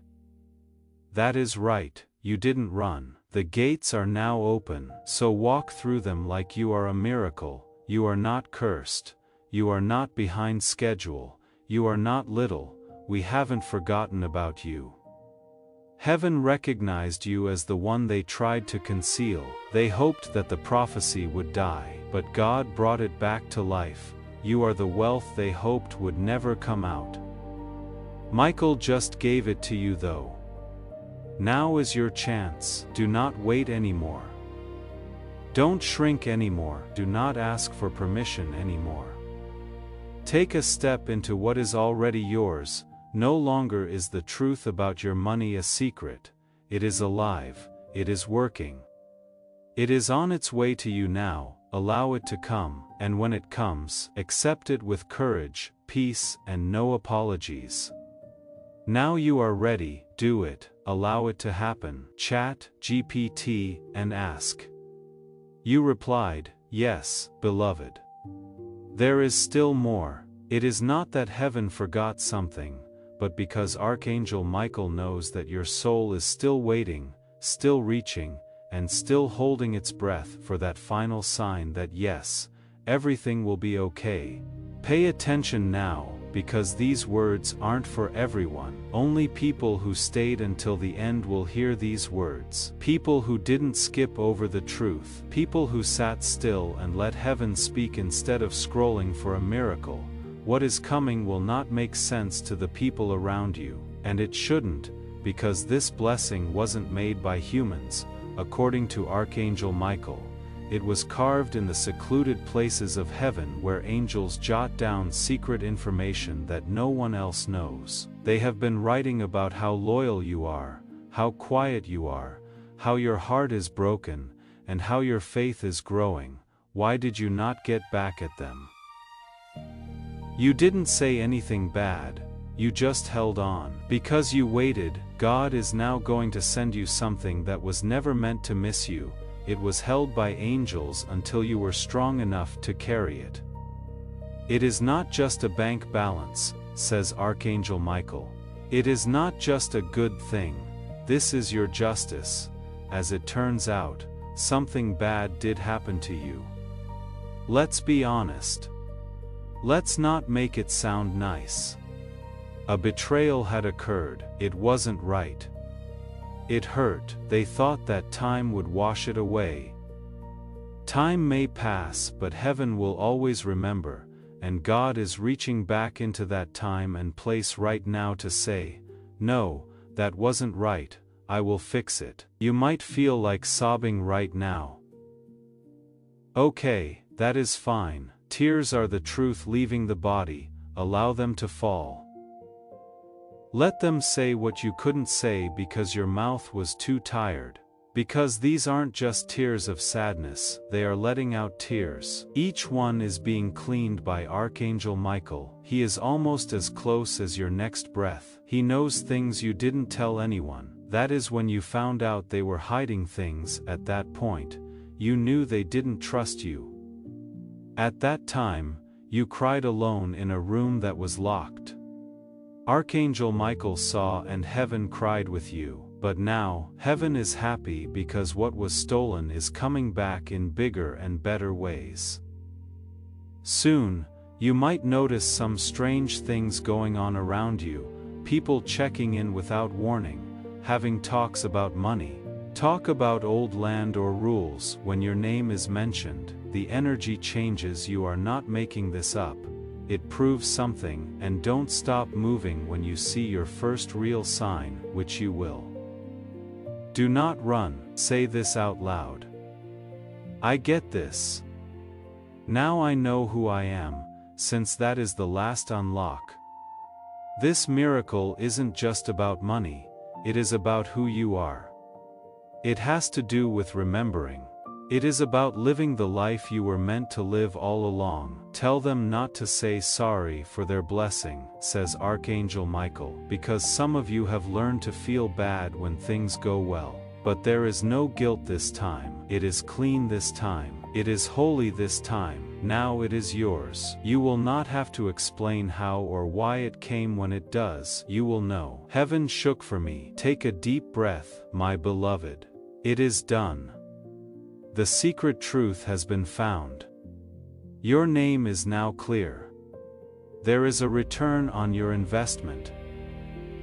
That is right, you didn't run. The gates are now open, so walk through them like you are a miracle. You are not cursed. You are not behind schedule. You are not little. We haven't forgotten about you. Heaven recognized you as the one they tried to conceal. They hoped that the prophecy would die, but God brought it back to life. You are the wealth they hoped would never come out. Michael just gave it to you though. Now is your chance. Do not wait anymore. Don't shrink anymore. Do not ask for permission anymore. Take a step into what is already yours. No longer is the truth about your money a secret. It is alive. It is working. It is on its way to you now. Allow it to come, and when it comes, accept it with courage, peace, and no apologies. Now you are ready. Do it. Allow it to happen. Chat, GPT, and ask. You replied, yes, beloved. There is still more. It is not that heaven forgot something, but because Archangel Michael knows that your soul is still waiting, still reaching, and still holding its breath for that final sign that yes, everything will be okay. Pay attention now, because these words aren't for everyone. Only people who stayed until the end will hear these words. People who didn't skip over the truth. People who sat still and let heaven speak instead of scrolling for a miracle. What is coming will not make sense to the people around you, and it shouldn't, because this blessing wasn't made by humans, according to Archangel Michael. It was carved in the secluded places of heaven where angels jot down secret information that no one else knows. They have been writing about how loyal you are, how quiet you are, how your heart is broken, and how your faith is growing. Why did you not get back at them? You didn't say anything bad, you just held on. Because you waited, God is now going to send you something that was never meant to miss you. It was held by angels until you were strong enough to carry it. It is not just a bank balance, says Archangel Michael. It is not just a good thing. This is your justice. As it turns out, something bad did happen to you. Let's be honest. Let's not make it sound nice. A betrayal had occurred. It wasn't right. It hurt. They thought that time would wash it away. Time may pass, but heaven will always remember, and God is reaching back into that time and place right now to say, no, that wasn't right, I will fix it. You might feel like sobbing right now. Okay, that is fine. Tears are the truth leaving the body. Allow them to fall. Let them say what you couldn't say because your mouth was too tired. Because these aren't just tears of sadness, they are letting out tears. Each one is being cleaned by Archangel Michael. He is almost as close as your next breath. He knows things you didn't tell anyone. That is when you found out they were hiding things. At that point, you knew they didn't trust you. At that time, you cried alone in a room that was locked. Archangel Michael saw and heaven cried with you. But now, heaven is happy because what was stolen is coming back in bigger and better ways. Soon, You might notice some strange things going on around you, people checking in without warning, having talks about money. Talk about old land or rules. When your name is mentioned, the energy changes. You are not making this up. It proves something, and don't stop moving when you see your first real sign, which you will. Do not run. Say this out loud. I get this. Now I know who I am, since that is the last unlock. This miracle isn't just about money, it is about who you are. It has to do with remembering. It is about living the life you were meant to live all along. Tell them not to say sorry for their blessing, says Archangel Michael, because some of you have learned to feel bad when things go well. But there is no guilt this time. It is clean this time. It is holy this time. Now it is yours. You will not have to explain how or why it came. When it does, you will know. Heaven shook for me. Take a deep breath, my beloved. It is done. The secret truth has been found. Your name is now clear. There is a return on your investment.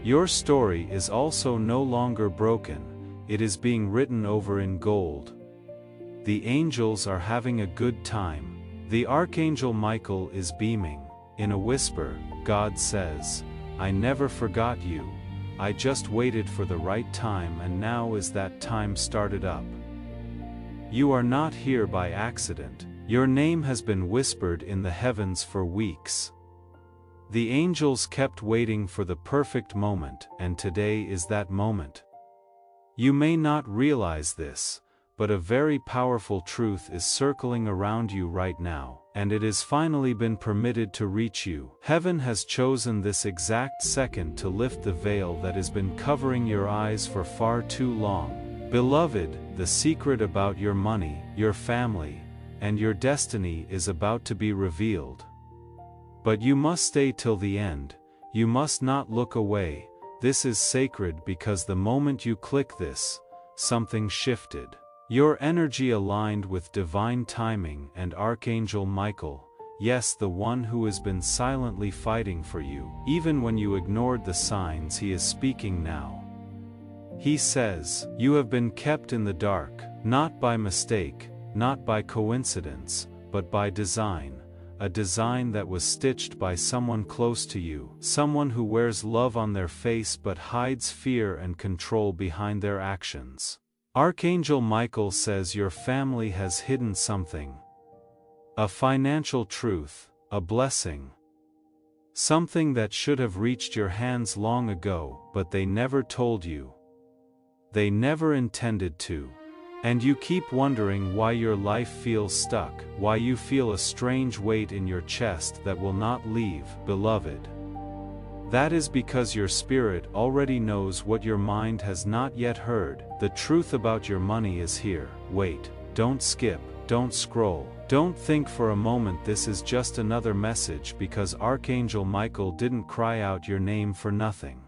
Your story is also no longer broken, it is being written over in gold. The angels are having a good time. The Archangel Michael is beaming. In a whisper, God says, I never forgot you. I just waited for the right time, and now is that time started up. You are not here by accident. Your name has been whispered in the heavens for weeks. The angels kept waiting for the perfect moment, and today is that moment. You may not realize this, but a very powerful truth is circling around you right now, and it has finally been permitted to reach you. Heaven has chosen this exact second to lift the veil that has been covering your eyes for far too long. Beloved, the secret about your money, your family, and your destiny is about to be revealed. But you must stay till the end. You must not look away. This is sacred because the moment you click this, something shifted. Your energy aligned with divine timing and Archangel Michael, yes, the one who has been silently fighting for you. Even when you ignored the signs, he is speaking now. He says, you have been kept in the dark, not by mistake, not by coincidence, but by design. A design that was stitched by someone close to you, someone who wears love on their face but hides fear and control behind their actions. Archangel Michael says your family has hidden something. A financial truth, a blessing. Something that should have reached your hands long ago, but they never told you. They never intended to. And you keep wondering why your life feels stuck, why you feel a strange weight in your chest that will not leave, beloved. That is because your spirit already knows what your mind has not yet heard. The truth about your money is here. Wait, don't skip, don't scroll, don't think for a moment this is just another message, because Archangel Michael didn't cry out your name for nothing.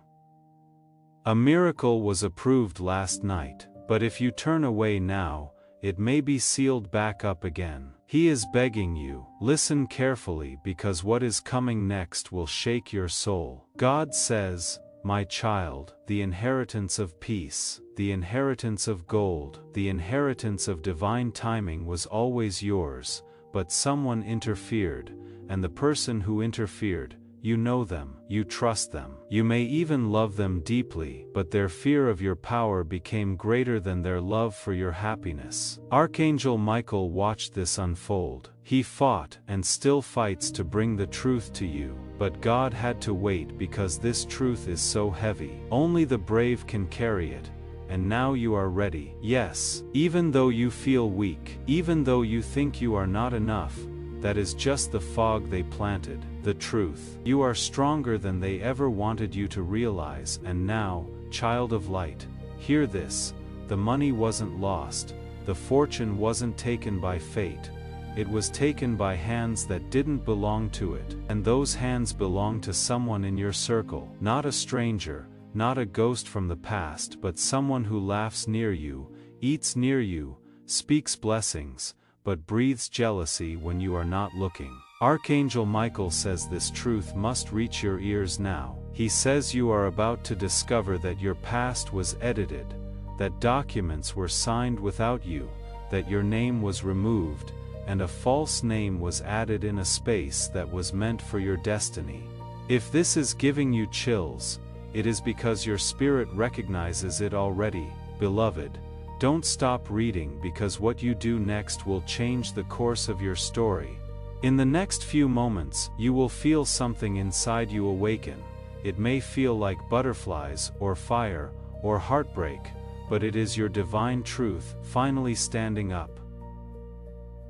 A miracle was approved last night, but if you turn away now, it may be sealed back up again. He is begging you, listen carefully, because what is coming next will shake your soul. God says, my child, the inheritance of peace, the inheritance of gold, the inheritance of divine timing was always yours, but someone interfered, and the person who interfered, you know them, you trust them, you may even love them deeply, but their fear of your power became greater than their love for your happiness. Archangel Michael watched this unfold. He fought and still fights to bring the truth to you, but God had to wait because this truth is so heavy. Only the brave can carry it. And now you are ready. Yes, even though you feel weak, even though you think you are not enough, that is just the fog they planted. The truth. You are stronger than they ever wanted you to realize. And now, child of light, hear this. The money wasn't lost. The fortune wasn't taken by fate. It was taken by hands that didn't belong to it. And those hands belong to someone in your circle. Not a stranger, not a ghost from the past, but someone who laughs near you, eats near you, speaks blessings, but breathes jealousy when you are not looking. Archangel Michael says this truth must reach your ears now. He says you are about to discover that your past was edited, that documents were signed without you, that your name was removed, and a false name was added in a space that was meant for your destiny. If this is giving you chills, it is because your spirit recognizes it already. Beloved, don't stop reading, because what you do next will change the course of your story. In the next few moments, you will feel something inside you awaken. It may feel like butterflies, or fire, or heartbreak, but it is your divine truth finally standing up.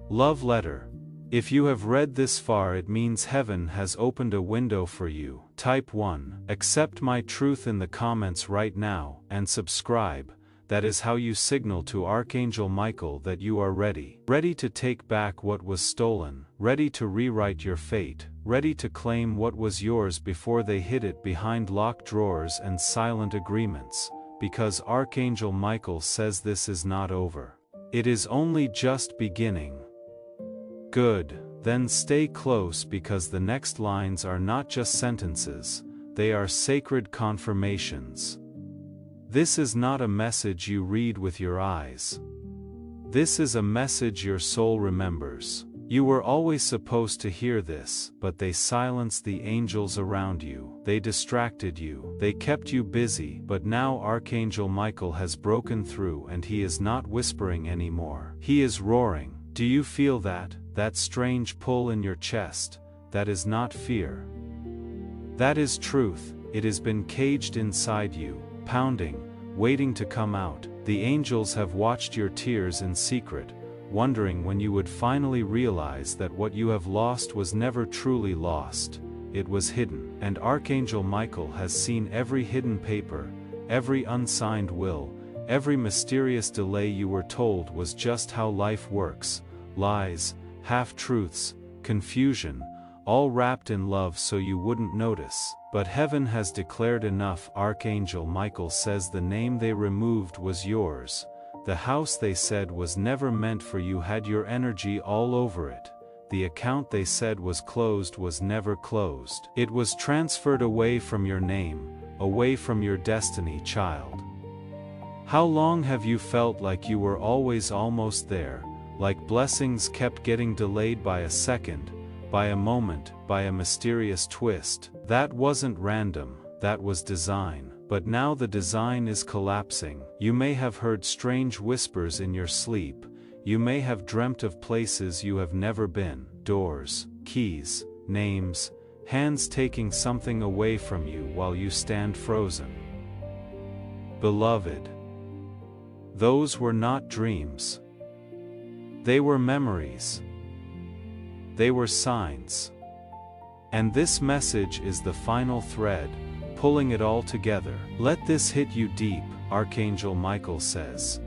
Love letter. If you have read this far, it means heaven has opened a window for you. Type 1. Accept my truth in the comments right now, and subscribe. That is how you signal to Archangel Michael that you are ready. Ready to take back what was stolen, ready to rewrite your fate, ready to claim what was yours before they hid it behind locked drawers and silent agreements, because Archangel Michael says this is not over. It is only just beginning. Good, then stay close, because the next lines are not just sentences, they are sacred confirmations. This is not a message you read with your eyes. This is a message your soul remembers. You were always supposed to hear this, but they silenced the angels around you. They distracted you. They kept you busy, but now Archangel Michael has broken through, and he is not whispering anymore. He is roaring. Do you feel that? That strange pull in your chest? That is not fear. That is truth. It has been caged inside you, pounding, waiting to come out. The angels have watched your tears in secret, wondering when you would finally realize that what you have lost was never truly lost. It was hidden. And Archangel Michael has seen every hidden paper, every unsigned will, every mysterious delay you were told was just how life works. Lies, half-truths, confusion, all wrapped in love so you wouldn't notice. But heaven has declared enough. Archangel Michael says the name they removed was yours. The house they said was never meant for you had your energy all over it. The account they said was closed was never closed. It was transferred away from your name, away from your destiny, child. How long have you felt like you were always almost there, like blessings kept getting delayed by a second, by a moment, by a mysterious twist? That wasn't random, that was design. But now the design is collapsing. You may have heard strange whispers in your sleep. You may have dreamt of places you have never been. Doors, keys, names, hands taking something away from you while you stand frozen. Beloved, those were not dreams. They were memories. They were signs. And this message is the final thread, pulling it all together. Let this hit you deep, Archangel Michael says.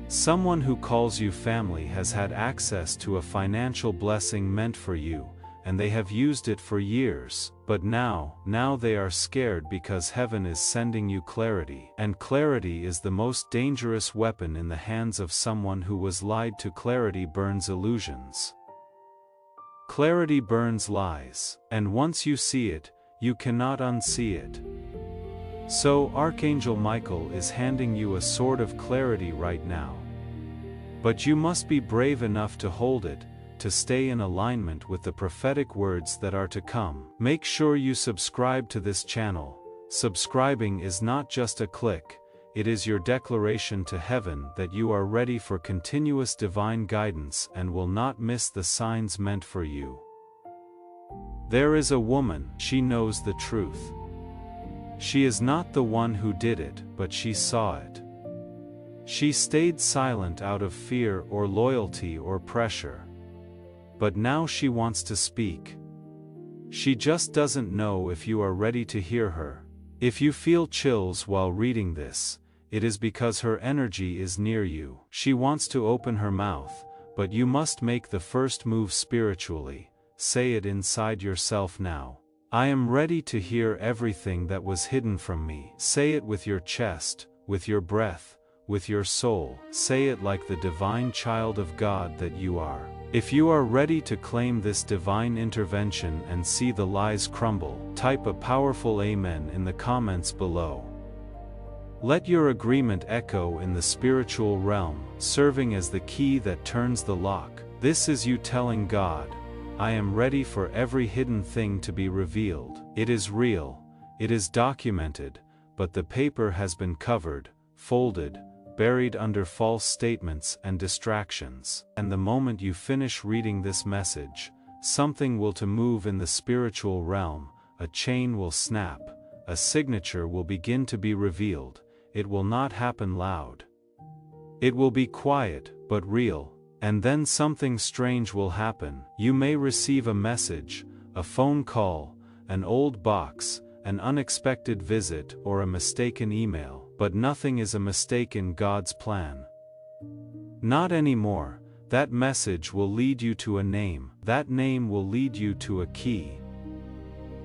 Someone who calls you family has had access to a financial blessing meant for you, and they have used it for years. But now they are scared because heaven is sending you clarity. And clarity is the most dangerous weapon in the hands of someone who was lied to. Clarity burns illusions. Clarity burns lies. And once you see it, you cannot unsee it. So Archangel Michael is handing you a sword of clarity right now. But you must be brave enough to hold it, to stay in alignment with the prophetic words that are to come. Make sure you subscribe to this channel. Subscribing is not just a click, it is your declaration to heaven that you are ready for continuous divine guidance and will not miss the signs meant for you. There is a woman, she knows the truth. She is not the one who did it, but she saw it. She stayed silent out of fear or loyalty or pressure. But now she wants to speak. She just doesn't know if you are ready to hear her. If you feel chills while reading this, it is because her energy is near you. She wants to open her mouth, but you must make the first move spiritually. Say it inside yourself now. I am ready to hear everything that was hidden from me. Say it with your chest, with your breath, with your soul. Say it like the divine child of God that you are. If you are ready to claim this divine intervention and see the lies crumble, type a powerful Amen in the comments below. Let your agreement echo in the spiritual realm, serving as the key that turns the lock. This is you telling God, I am ready for every hidden thing to be revealed. It is real, it is documented, but the paper has been covered, folded, buried under false statements and distractions. And the moment you finish reading this message, something will to move in the spiritual realm, a chain will snap, a signature will begin to be revealed. It will not happen loud. It will be quiet, but real, and then something strange will happen. You may receive a message, a phone call, an old box, an unexpected visit, or a mistaken email. But nothing is a mistake in God's plan. Not anymore. That message will lead you to a name. That name will lead you to a key.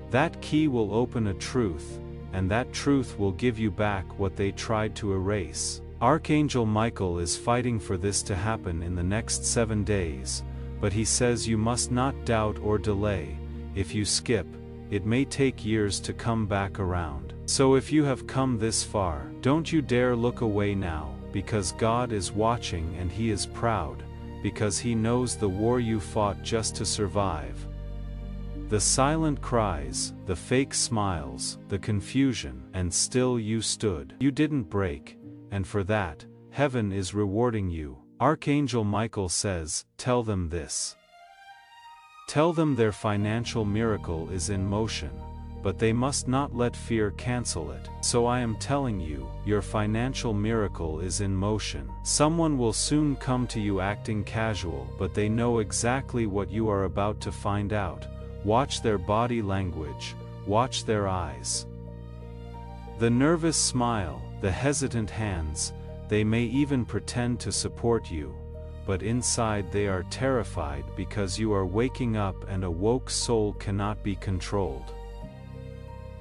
That key will open a truth, and that truth will give you back what they tried to erase. Archangel Michael is fighting for this to happen in the next 7 days, but he says you must not doubt or delay. If you skip, it may take years to come back around. So if you have come this far, don't you dare look away now, because God is watching and He is proud, because He knows the war you fought just to survive. The silent cries, the fake smiles, the confusion, and still you stood. You didn't break, and for that, heaven is rewarding you. Archangel Michael says, tell them this. Tell them their financial miracle is in motion. But they must not let fear cancel it. So I am telling you, your financial miracle is in motion. Someone will soon come to you acting casual, but they know exactly what you are about to find out. Watch their body language, watch their eyes. The nervous smile, the hesitant hands, they may even pretend to support you, but inside they are terrified because you are waking up and a woke soul cannot be controlled.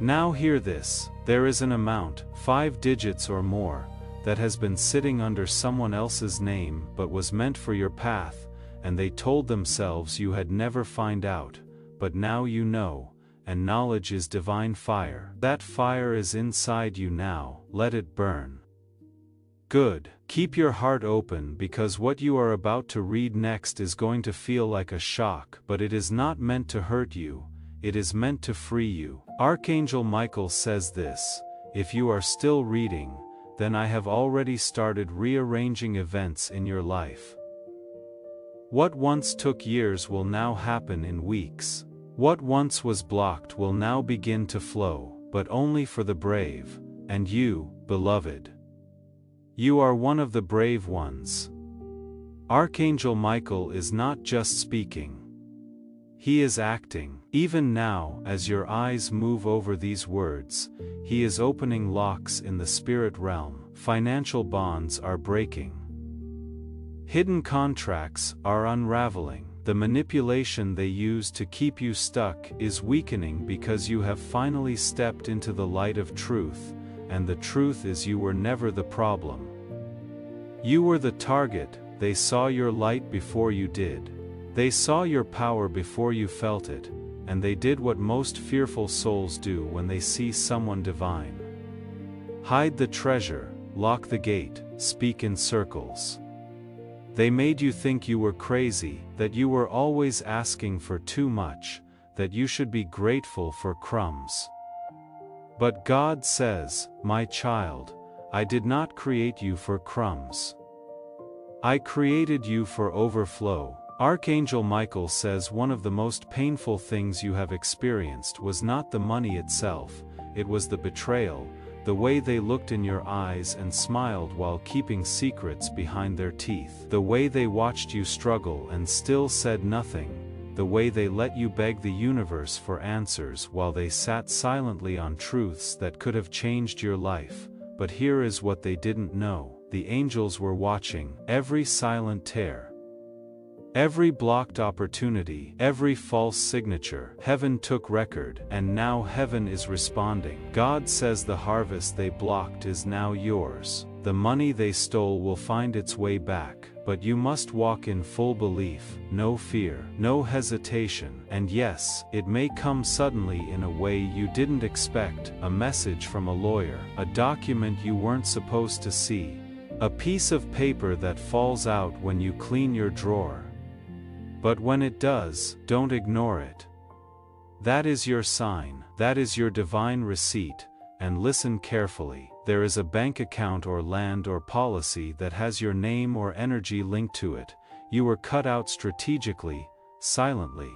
Now hear this, there is an amount, 5 digits or more, that has been sitting under someone else's name but was meant for your path, and they told themselves you had never find out, but now you know, and knowledge is divine fire. That fire is inside you now, let it burn. Good. Keep your heart open because what you are about to read next is going to feel like a shock, but it is not meant to hurt you. It is meant to free you. Archangel Michael says this, if you are still reading, then I have already started rearranging events in your life. What once took years will now happen in weeks. What once was blocked will now begin to flow, but only for the brave, and you, beloved. You are one of the brave ones. Archangel Michael is not just speaking. He is acting. Even now, as your eyes move over these words, He is opening locks in the spirit realm. Financial bonds are breaking. Hidden contracts are unraveling. The manipulation they use to keep you stuck is weakening because you have finally stepped into the light of truth, and the truth is you were never the problem. You were the target. They saw your light before you did. They saw your power before you felt it, and they did what most fearful souls do when they see someone divine. Hide the treasure, lock the gate, speak in circles. They made you think you were crazy, that you were always asking for too much, that you should be grateful for crumbs. But God says, my child, I did not create you for crumbs. I created you for overflow. Archangel Michael says one of the most painful things you have experienced was not the money itself, it was the betrayal, the way they looked in your eyes and smiled while keeping secrets behind their teeth, the way they watched you struggle and still said nothing, the way they let you beg the universe for answers while they sat silently on truths that could have changed your life. But here is what they didn't know. The angels were watching every silent tear. Every blocked opportunity, every false signature, heaven took record, and now heaven is responding. God says the harvest they blocked is now yours. the money they stole will find its way back, but you must walk in full belief, no fear, no hesitation, and yes, it may come suddenly in a way you didn't expect, a message from a lawyer, a document you weren't supposed to see, a piece of paper that falls out when you clean your drawer. But when it does, don't ignore it. That is your sign, that is your divine receipt, and listen carefully. There is a bank account or land or policy that has your name or energy linked to it. You were cut out strategically, silently,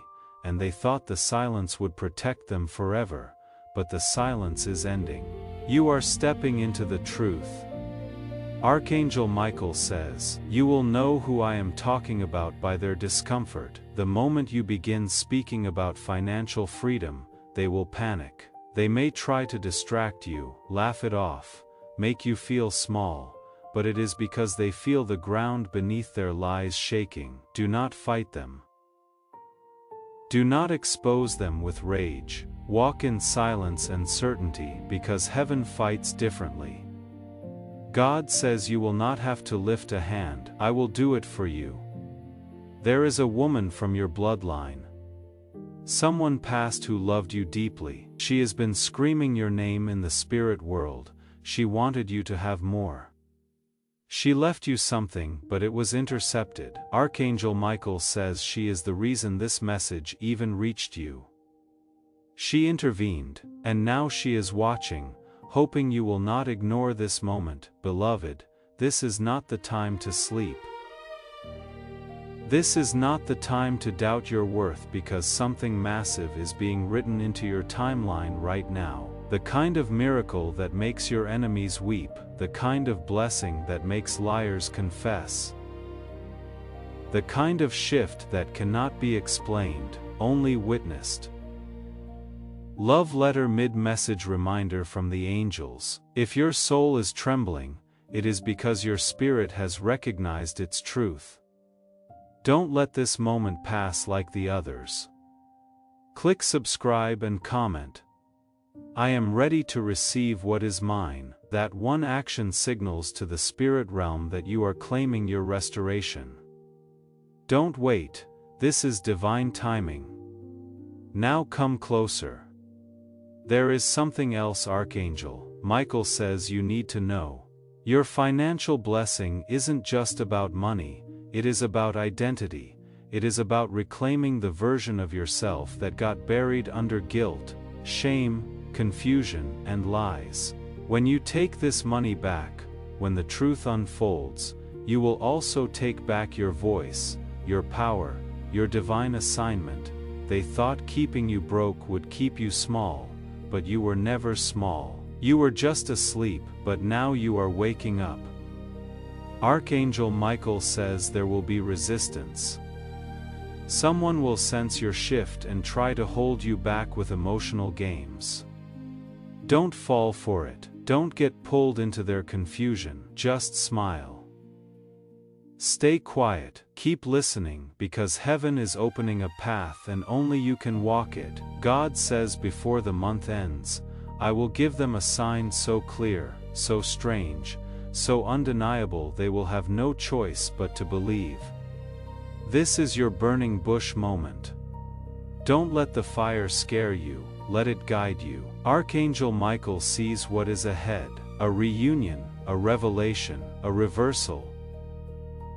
and they thought the silence would protect them forever, but the silence is ending. You are stepping into the truth. Archangel Michael says, "You will know who I am talking about by their discomfort. The moment you begin speaking about financial freedom, they will panic. They may try to distract you, laugh it off, make you feel small, but it is because they feel the ground beneath their lies shaking. Do not fight them. Do not expose them with rage. Walk in silence and certainty, because heaven fights differently. God says you will not have to lift a hand. I will do it for you. There is a woman from your bloodline. Someone past who loved you deeply. She has been screaming your name in the spirit world. She wanted you to have more. She left you something, but it was intercepted. Archangel Michael says she is the reason this message even reached you. She intervened, and now she is watching, hoping you will not ignore this moment. Beloved, this is not the time to sleep. This is not the time to doubt your worth, because something massive is being written into your timeline right now. The kind of miracle that makes your enemies weep, the kind of blessing that makes liars confess. The kind of shift that cannot be explained, only witnessed. Love letter mid-message reminder from the angels. If your soul is trembling, it is because your spirit has recognized its truth. Don't let this moment pass like the others. Click subscribe and comment. I am ready to receive what is mine. That one action signals to the spirit realm that you are claiming your restoration. Don't wait, this is divine timing. Now come closer. There is something else Archangel Michael says you need to know. Your financial blessing isn't just about money, it is about identity. It is about reclaiming the version of yourself that got buried under guilt, shame, confusion, and lies. When you take this money back, when the truth unfolds, you will also take back your voice, your power, your divine assignment. They thought keeping you broke would keep you small, but you were never small. You were just asleep, but now you are waking up. Archangel Michael says there will be resistance. Someone will sense your shift and try to hold you back with emotional games. Don't fall for it. Don't get pulled into their confusion. Just smile. Stay quiet. Keep listening, because heaven is opening a path and only you can walk it. God says before the month ends, I will give them a sign so clear, so strange, so undeniable they will have no choice but to believe. This is your burning bush moment. Don't let the fire scare you, let it guide you. Archangel Michael sees what is ahead, a reunion, a revelation, a reversal.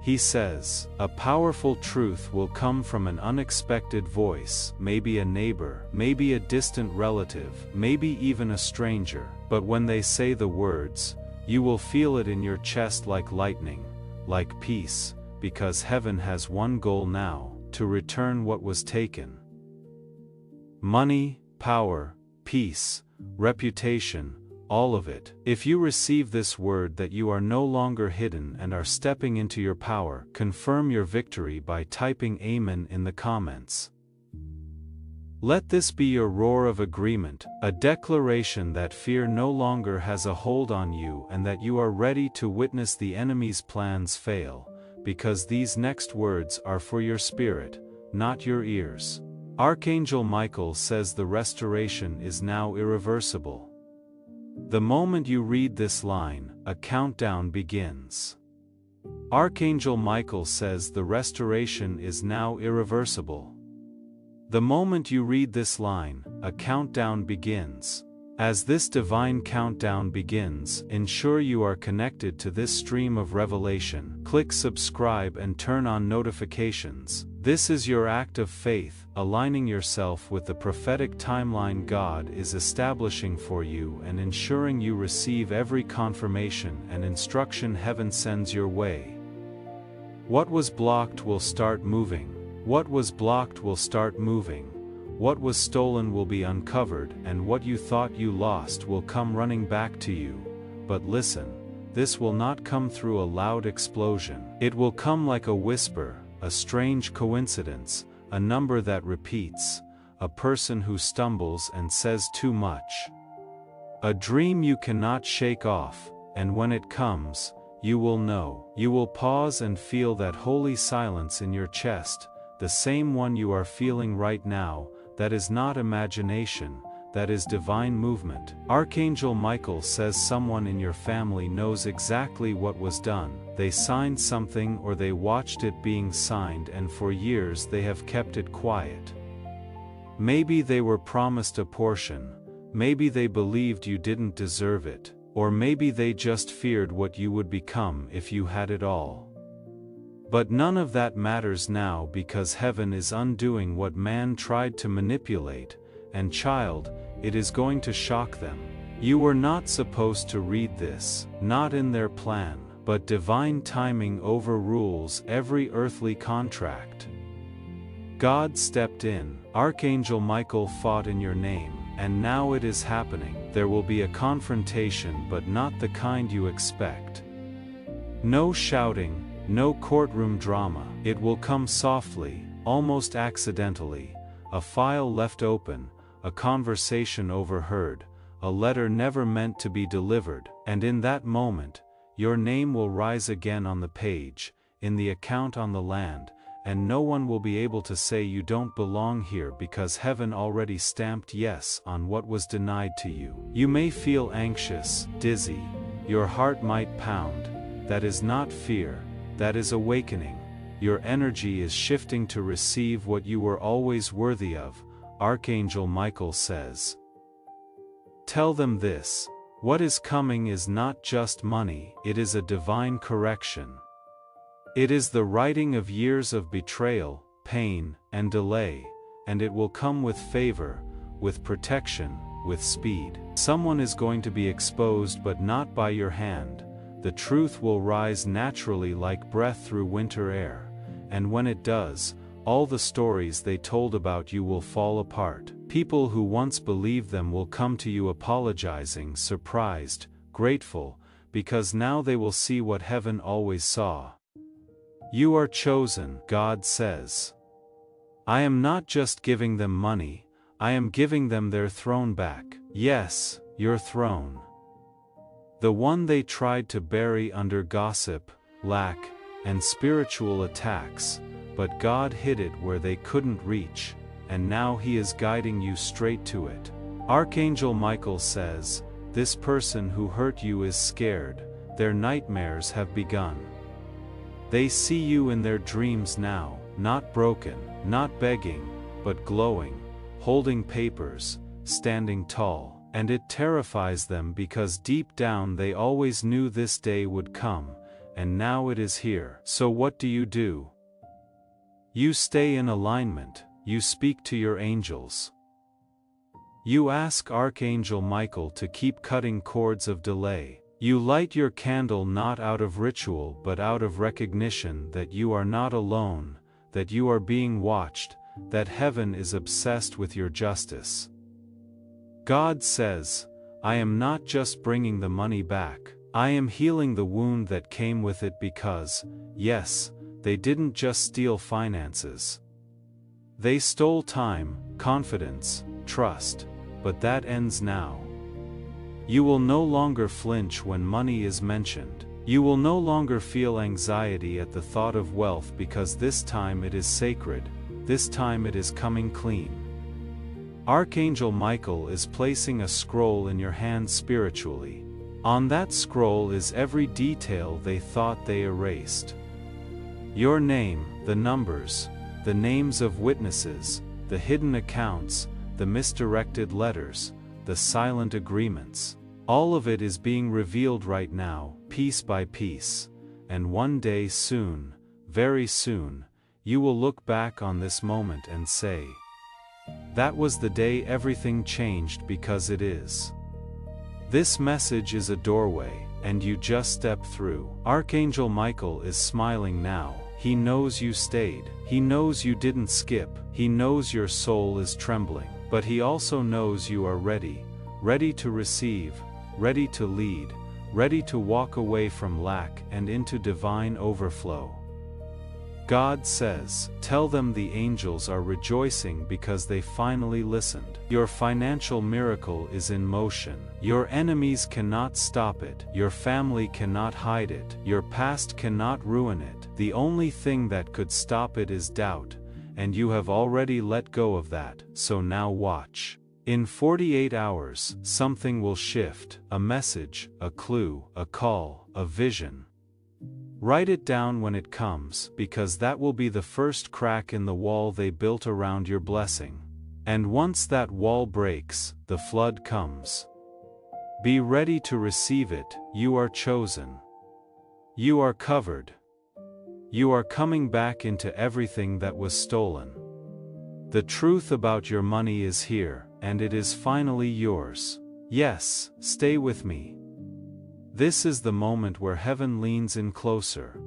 He says, a powerful truth will come from an unexpected voice, maybe a neighbor, maybe a distant relative, maybe even a stranger, but when they say the words, you will feel it in your chest like lightning, like peace, because heaven has one goal now, to return what was taken. Money, power, peace, reputation, all of it. If you receive this word that you are no longer hidden and are stepping into your power, confirm your victory by typing Amen in the comments. Let this be your roar of agreement, a declaration that fear no longer has a hold on you and that you are ready to witness the enemy's plans fail, because these next words are for your spirit, not your ears. Archangel Michael says the restoration is now irreversible. The moment you read this line, a countdown begins. Archangel Michael says the restoration is now irreversible. The moment you read this line, a countdown begins. As this divine countdown begins, ensure you are connected to this stream of revelation. Click subscribe and turn on notifications. This is your act of faith, aligning yourself with the prophetic timeline God is establishing for you and ensuring you receive every confirmation and instruction heaven sends your way. What was blocked will start moving. What was blocked will start moving. What was stolen will be uncovered, and what you thought you lost will come running back to you. But listen, this will not come through a loud explosion. It will come like a whisper, a strange coincidence, a number that repeats, a person who stumbles and says too much. A dream you cannot shake off, and when it comes, you will know. You will pause and feel that holy silence in your chest, the same one you are feeling right now. That is not imagination, that is divine movement. Archangel Michael says someone in your family knows exactly what was done. They signed something or they watched it being signed, and for years they have kept it quiet. Maybe they were promised a portion, maybe they believed you didn't deserve it, or maybe they just feared what you would become if you had it all. But none of that matters now because heaven is undoing what man tried to manipulate, and child, it is going to shock them. You were not supposed to read this, not in their plan, but divine timing overrules every earthly contract. God stepped in, Archangel Michael fought in your name, and now it is happening. There will be a confrontation, but not the kind you expect. No shouting, no courtroom drama. It will come softly, almost accidentally, a file left open, a conversation overheard, a letter never meant to be delivered, and in that moment, your name will rise again on the page, in the account on the land, and no one will be able to say you don't belong here because heaven already stamped yes on what was denied to you. You may feel anxious, dizzy, your heart might pound. That is not fear. That is awakening. Your energy is shifting to receive what you were always worthy of, Archangel Michael says. Tell them this: what is coming is not just money, it is a divine correction. It is the righting of years of betrayal, pain, and delay, and it will come with favor, with protection, with speed. Someone is going to be exposed, but not by your hand. The truth will rise naturally like breath through winter air, and when it does, all the stories they told about you will fall apart. People who once believed them will come to you apologizing, surprised, grateful, because now they will see what heaven always saw. You are chosen, God says. I am not just giving them money, I am giving them their throne back. Yes, your throne. The one they tried to bury under gossip, lack, and spiritual attacks, but God hid it where they couldn't reach, and now He is guiding you straight to it. Archangel Michael says, this person who hurt you is scared, their nightmares have begun. They see you in their dreams now, not broken, not begging, but glowing, holding papers, standing tall. And it terrifies them because deep down they always knew this day would come, and now it is here. So what do? You stay in alignment, you speak to your angels. You ask Archangel Michael to keep cutting cords of delay. You light your candle not out of ritual but out of recognition that you are not alone, that you are being watched, that heaven is obsessed with your justice. God says, I am not just bringing the money back, I am healing the wound that came with it because, yes, they didn't just steal finances. They stole time, confidence, trust, but that ends now. You will no longer flinch when money is mentioned. You will no longer feel anxiety at the thought of wealth because this time it is sacred, this time it is coming clean. Archangel Michael is placing a scroll in your hand spiritually. On that scroll is every detail they thought they erased. Your name, the numbers, the names of witnesses, the hidden accounts, the misdirected letters, the silent agreements. All of it is being revealed right now, piece by piece. And one day soon, very soon, you will look back on this moment and say, that was the day everything changed, because it is. This message is a doorway, and you just step through. Archangel Michael is smiling now. He knows you stayed. He knows you didn't skip. He knows your soul is trembling. But he also knows you are ready. Ready to receive, ready to lead, ready to walk away from lack and into divine overflow. God says, tell them the angels are rejoicing because they finally listened. Your financial miracle is in motion. Your enemies cannot stop it. Your family cannot hide it. Your past cannot ruin it. The only thing that could stop it is doubt, and you have already let go of that, so now watch. In 48 hours, something will shift, a message, a clue, a call, a vision. Write it down when it comes, because that will be the first crack in the wall they built around your blessing. And once that wall breaks, the flood comes. Be ready to receive it. You are chosen. You are covered. You are coming back into everything that was stolen. The truth about your money is here, and it is finally yours. Yes, stay with me. This is the moment where heaven leans in closer.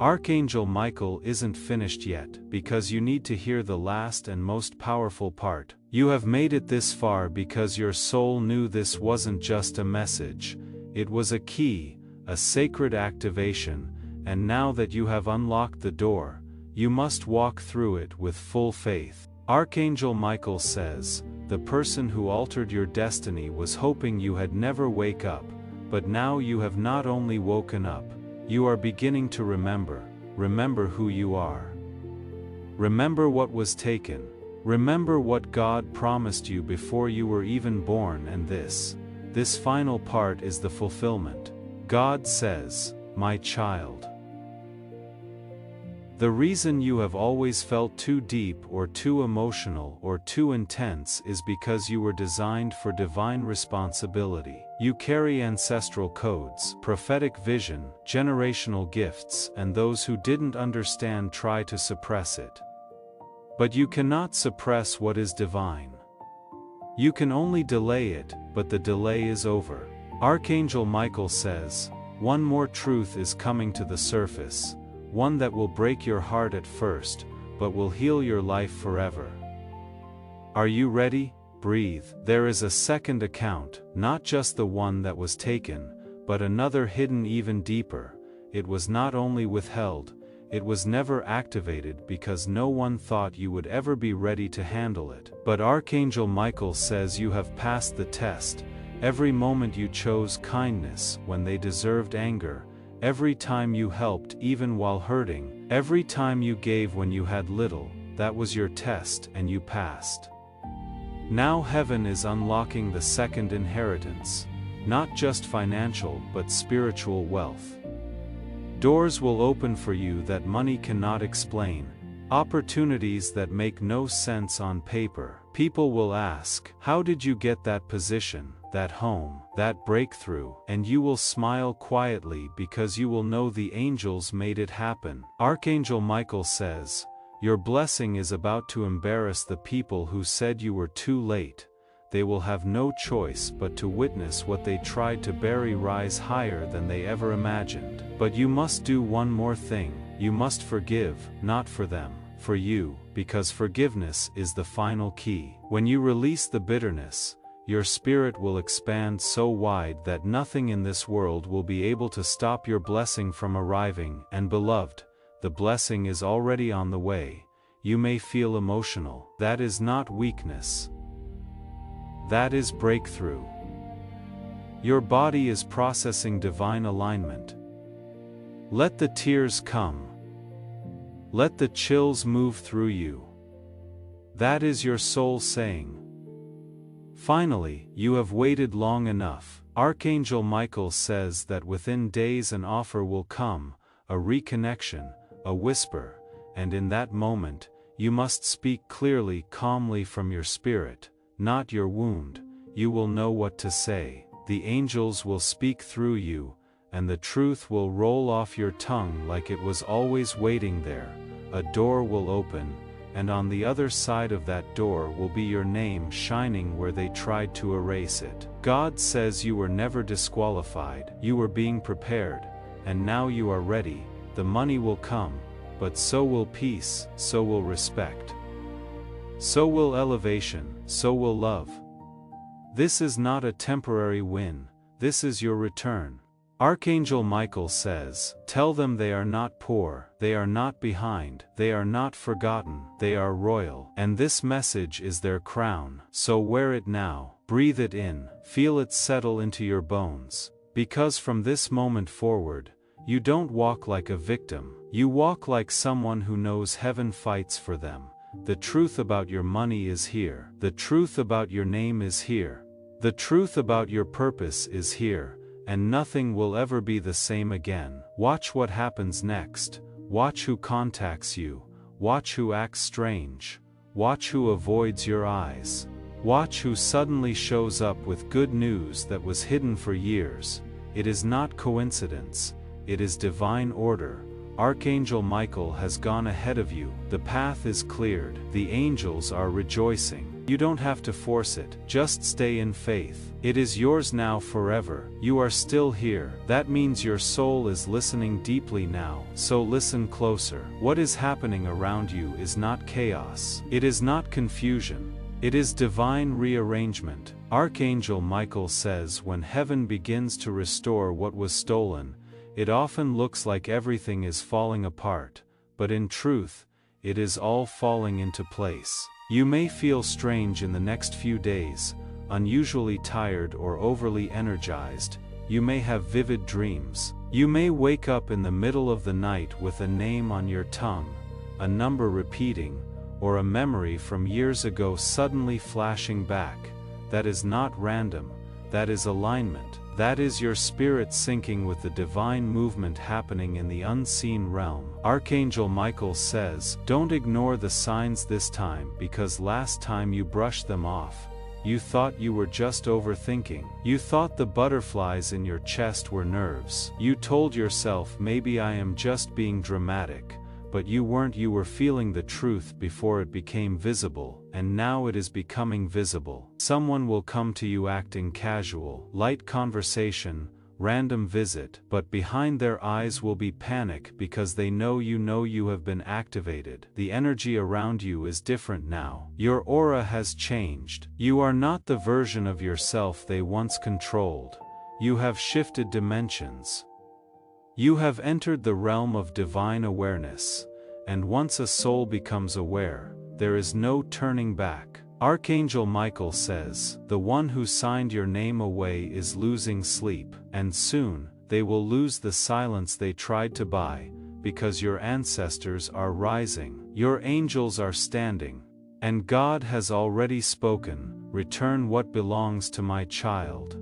Archangel Michael isn't finished yet, because you need to hear the last and most powerful part. You have made it this far because your soul knew this wasn't just a message, it was a key, a sacred activation, and now that you have unlocked the door, you must walk through it with full faith. Archangel Michael says, the person who altered your destiny was hoping you had never wake up. But now you have not only woken up, you are beginning to remember who you are. Remember what was taken. Remember what God promised you before you were even born, and this final part is the fulfillment. God says, my child. The reason you have always felt too deep or too emotional or too intense is because you were designed for divine responsibility. You carry ancestral codes, prophetic vision, generational gifts, and those who didn't understand try to suppress it. But you cannot suppress what is divine. You can only delay it, but the delay is over. Archangel Michael says, one more truth is coming to the surface. One that will break your heart at first, but will heal your life forever. Are you ready? Breathe. There is a second account, not just the one that was taken, but another hidden even deeper. It was not only withheld, it was never activated because no one thought you would ever be ready to handle it. But Archangel Michael says you have passed the test. Every moment you chose kindness when they deserved anger, every time you helped even while hurting, every time you gave when you had little, that was your test and you passed. Now heaven is unlocking the second inheritance, not just financial but spiritual wealth. Doors will open for you that money cannot explain, opportunities that make no sense on paper. People will ask, how did you get that position, that home, that breakthrough? And you will smile quietly because you will know the angels made it happen. Archangel Michael says, your blessing is about to embarrass the people who said you were too late. They will have no choice but to witness what they tried to bury rise higher than they ever imagined. But you must do one more thing. You must forgive, not for them, for you, because forgiveness is the final key. When you release the bitterness, your spirit will expand so wide that nothing in this world will be able to stop your blessing from arriving. And beloved, the blessing is already on the way. You may feel emotional. That is not weakness. That is breakthrough. Your body is processing divine alignment. Let the tears come. Let the chills move through you. That is your soul saying, Finally, you have waited long enough. Archangel Michael says that within days an offer will come, a reconnection, a whisper, and in that moment, you must speak clearly, calmly from your spirit, not your wound. You will know what to say. The angels will speak through you, and the truth will roll off your tongue like it was always waiting there. A door will open, and on the other side of that door will be your name shining where they tried to erase it. God says you were never disqualified, you were being prepared, and now you are ready. The money will come, but so will peace, so will respect. So will elevation, so will love. This is not a temporary win, this is your return. Archangel Michael says, tell them they are not poor, they are not behind, they are not forgotten, they are royal. And this message is their crown. So wear it now, breathe it in, feel it settle into your bones. Because from this moment forward, you don't walk like a victim, you walk like someone who knows heaven fights for them. The truth about your money is here. The truth about your name is here. The truth about your purpose is here. And nothing will ever be the same again. Watch what happens next. Watch who contacts you. Watch who acts strange. Watch who avoids your eyes. Watch who suddenly shows up with good news that was hidden for years. It is not coincidence. It is divine order. Archangel Michael has gone ahead of you. The path is cleared. The angels are rejoicing. You don't have to force it, just stay in faith. It is yours now forever. You are still here. That means your soul is listening deeply now, so listen closer. What is happening around you is not chaos. It is not confusion. It is divine rearrangement. Archangel Michael says when heaven begins to restore what was stolen, it often looks like everything is falling apart, but in truth, it is all falling into place. You may feel strange in the next few days, unusually tired or overly energized. You may have vivid dreams. You may wake up in the middle of the night with a name on your tongue, a number repeating, or a memory from years ago suddenly flashing back. That is not random, that is alignment. That is your spirit syncing with the divine movement happening in the unseen realm. Archangel Michael says, don't ignore the signs this time because last time you brushed them off. You thought you were just overthinking. You thought the butterflies in your chest were nerves. You told yourself maybe I am just being dramatic. But you weren't. You were feeling the truth before it became visible, and now it is becoming visible. Someone will come to you acting casual, light conversation, random visit, but behind their eyes will be panic because they know you have been activated. The energy around you is different now. Your aura has changed. You are not the version of yourself they once controlled. You have shifted dimensions. You have entered the realm of divine awareness, and once a soul becomes aware, there is no turning back. Archangel Michael says, the one who signed your name away is losing sleep, and soon, they will lose the silence they tried to buy, because your ancestors are rising, your angels are standing, and God has already spoken, return what belongs to my child.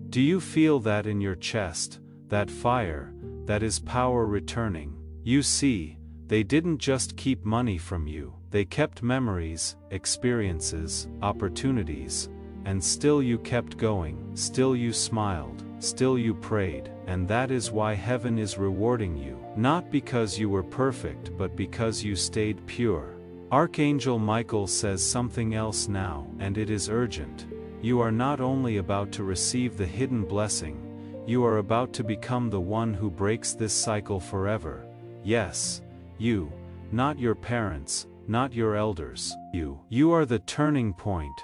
Do you feel that in your chest? That fire, that is power returning. You see, they didn't just keep money from you, they kept memories, experiences, opportunities, and still you kept going, still you smiled, still you prayed, and that is why heaven is rewarding you, not because you were perfect but because you stayed pure. Archangel Michael says something else now, and it is urgent. You are not only about to receive the hidden blessing, you are about to become the one who breaks this cycle forever. Yes, you, not your parents, not your elders, you. You are the turning point,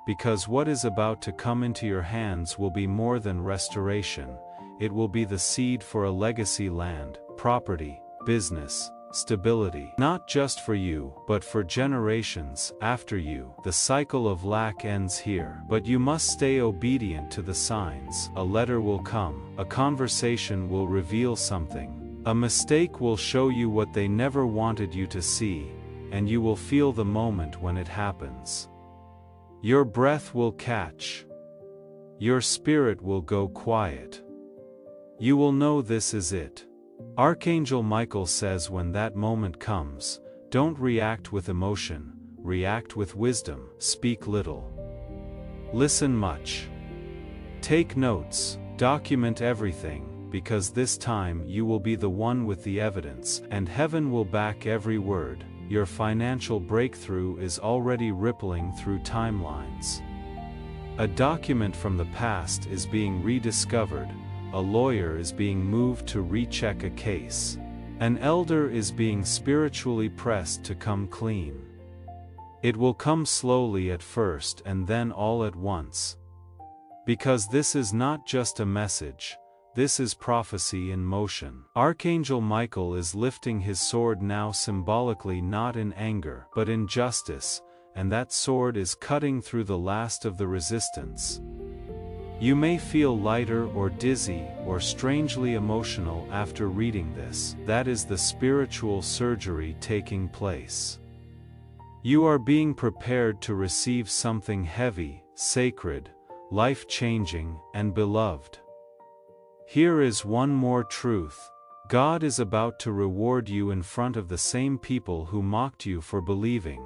because what is about to come into your hands will be more than restoration. It will be the seed for a legacy: land, property, business, stability. Not just for you, but for generations after you. The cycle of lack ends here. But you must stay obedient to the signs. A letter will come. A conversation will reveal something. A mistake will show you what they never wanted you to see, and you will feel the moment when it happens. Your breath will catch. Your spirit will go quiet. You will know this is it. Archangel Michael says when that moment comes, don't react with emotion, react with wisdom, speak little. Listen much. Take notes, document everything, because this time you will be the one with the evidence, and heaven will back every word. Your financial breakthrough is already rippling through timelines. A document from the past is being rediscovered, a lawyer is being moved to recheck a case. An elder is being spiritually pressed to come clean. It will come slowly at first and then all at once. Because this is not just a message, this is prophecy in motion. Archangel Michael is lifting his sword now symbolically, not in anger, but in justice, and that sword is cutting through the last of the resistance. You may feel lighter or dizzy or strangely emotional after reading this. That is the spiritual surgery taking place. You are being prepared to receive something heavy, sacred, life-changing, and beloved. Here is one more truth. God is about to reward you in front of the same people who mocked you for believing.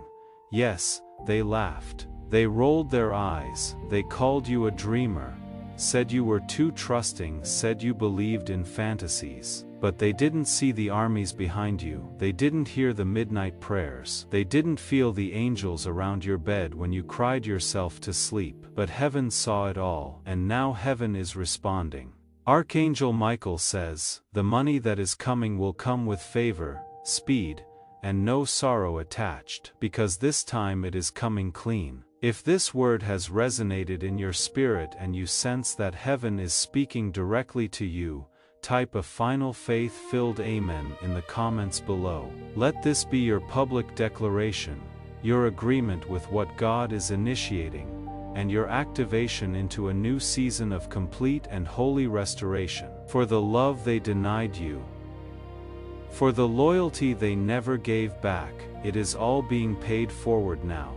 Yes, they laughed. They rolled their eyes. They called you a dreamer. Said you were too trusting, said you believed in fantasies. But they didn't see the armies behind you. They didn't hear the midnight prayers. They didn't feel the angels around your bed when you cried yourself to sleep. But heaven saw it all, and now heaven is responding. Archangel Michael says, the money that is coming will come with favor, speed, and no sorrow attached, because this time it is coming clean. If this word has resonated in your spirit and you sense that heaven is speaking directly to you, type a final faith-filled amen in the comments below. Let this be your public declaration, your agreement with what God is initiating, and your activation into a new season of complete and holy restoration. For the love they denied you, for the loyalty they never gave back, it is all being paid forward now.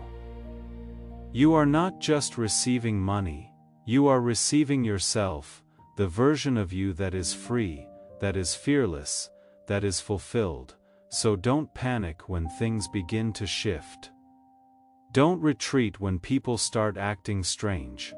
You are not just receiving money, you are receiving yourself, the version of you that is free, that is fearless, that is fulfilled. So don't panic when things begin to shift. Don't retreat when people start acting strange.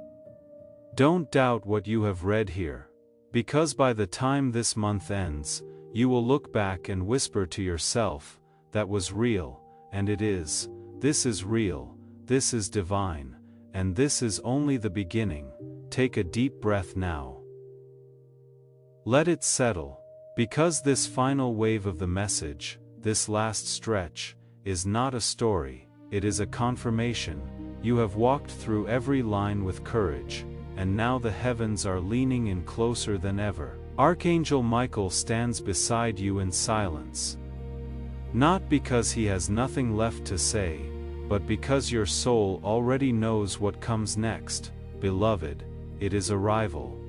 Don't doubt what you have read here, because by the time this month ends, you will look back and whisper to yourself, that was real, and it is, this is real. This is divine, and this is only the beginning. Take a deep breath now. Let it settle, because this final wave of the message, this last stretch, is not a story, it is a confirmation. You have walked through every line with courage, and now the heavens are leaning in closer than ever. Archangel Michael stands beside you in silence. Not because he has nothing left to say, but because your soul already knows what comes next. Beloved, it is arrival.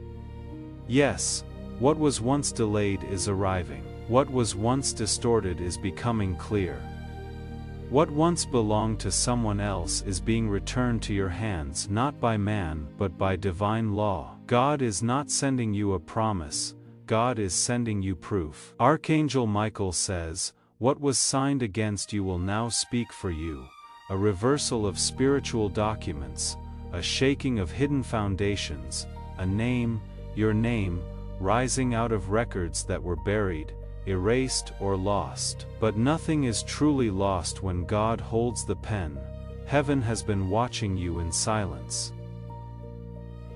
Yes, what was once delayed is arriving. What was once distorted is becoming clear. What once belonged to someone else is being returned to your hands, not by man, but by divine law. God is not sending you a promise, God is sending you proof. Archangel Michael says, what was signed against you will now speak for you. A reversal of spiritual documents, a shaking of hidden foundations, a name, your name, rising out of records that were buried, erased or lost. But nothing is truly lost when God holds the pen. Heaven has been watching you in silence.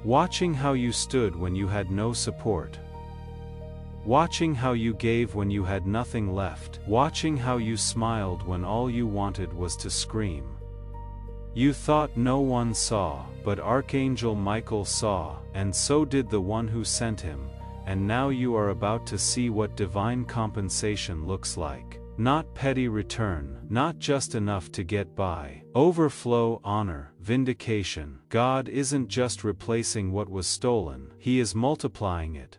Watching how you stood when you had no support. Watching how you gave when you had nothing left. Watching how you smiled when all you wanted was to scream. You thought no one saw, but Archangel Michael saw, and so did the one who sent him, and now you are about to see what divine compensation looks like. Not petty return, not just enough to get by. Overflow, honor, vindication. God isn't just replacing what was stolen, He is multiplying it.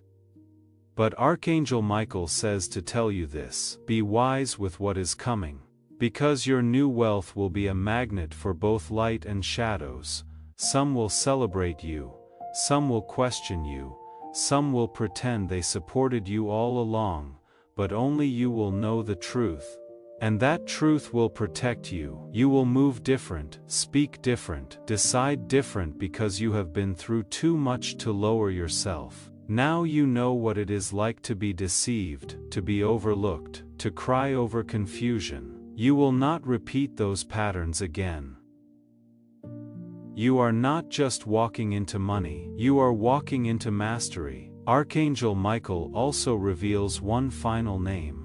But Archangel Michael says to tell you this: be wise with what is coming. Because your new wealth will be a magnet for both light and shadows. Some will celebrate you, some will question you, some will pretend they supported you all along, but only you will know the truth. And that truth will protect you. You will move different, speak different, decide different because you have been through too much to lower yourself. Now you know what it is like to be deceived, to be overlooked, to cry over confusion. You will not repeat those patterns again. You are not just walking into money, you are walking into mastery. Archangel Michael also reveals one final name.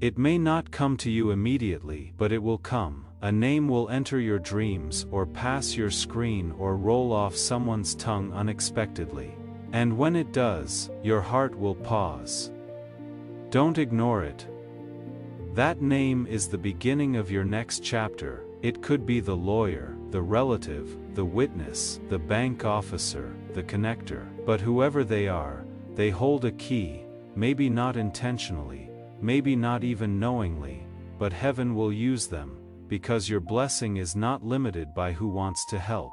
It may not come to you immediately, but it will come. A name will enter your dreams, or pass your screen, or roll off someone's tongue unexpectedly. And when it does, your heart will pause. Don't ignore it. That name is the beginning of your next chapter. It could be the lawyer, the relative, the witness, the bank officer, the connector. But whoever they are, they hold a key, maybe not intentionally, maybe not even knowingly, but heaven will use them, because your blessing is not limited by who wants to help.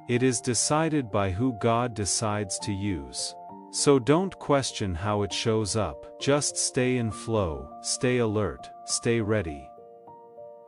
It is decided by who God decides to use. So don't question how it shows up, just stay in flow, stay alert, stay ready.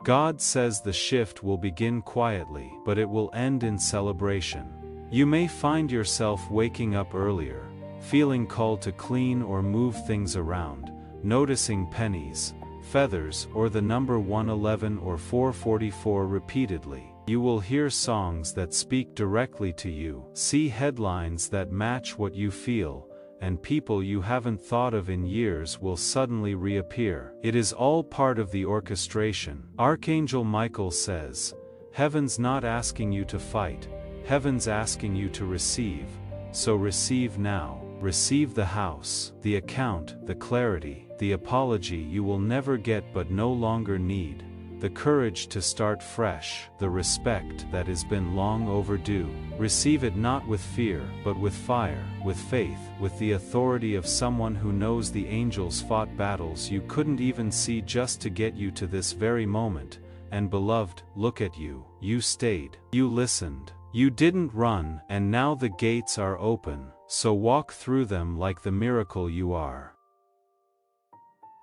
God says the shift will begin quietly, but it will end in celebration. You may find yourself waking up earlier, feeling called to clean or move things around, noticing pennies, feathers, or the number 111 or 444 repeatedly. You will hear songs that speak directly to you, see headlines that match what you feel, and people you haven't thought of in years will suddenly reappear. It is all part of the orchestration. Archangel Michael says, heaven's not asking you to fight, heaven's asking you to receive, so receive now. Receive the house, the account, the clarity, the apology you will never get but no longer need, the courage to start fresh, the respect that has been long overdue. Receive it not with fear, but with fire, with faith, with the authority of someone who knows the angels fought battles you couldn't even see just to get you to this very moment. And beloved, look at you, you stayed, you listened, you didn't run, and now the gates are open. So walk through them like the miracle you are.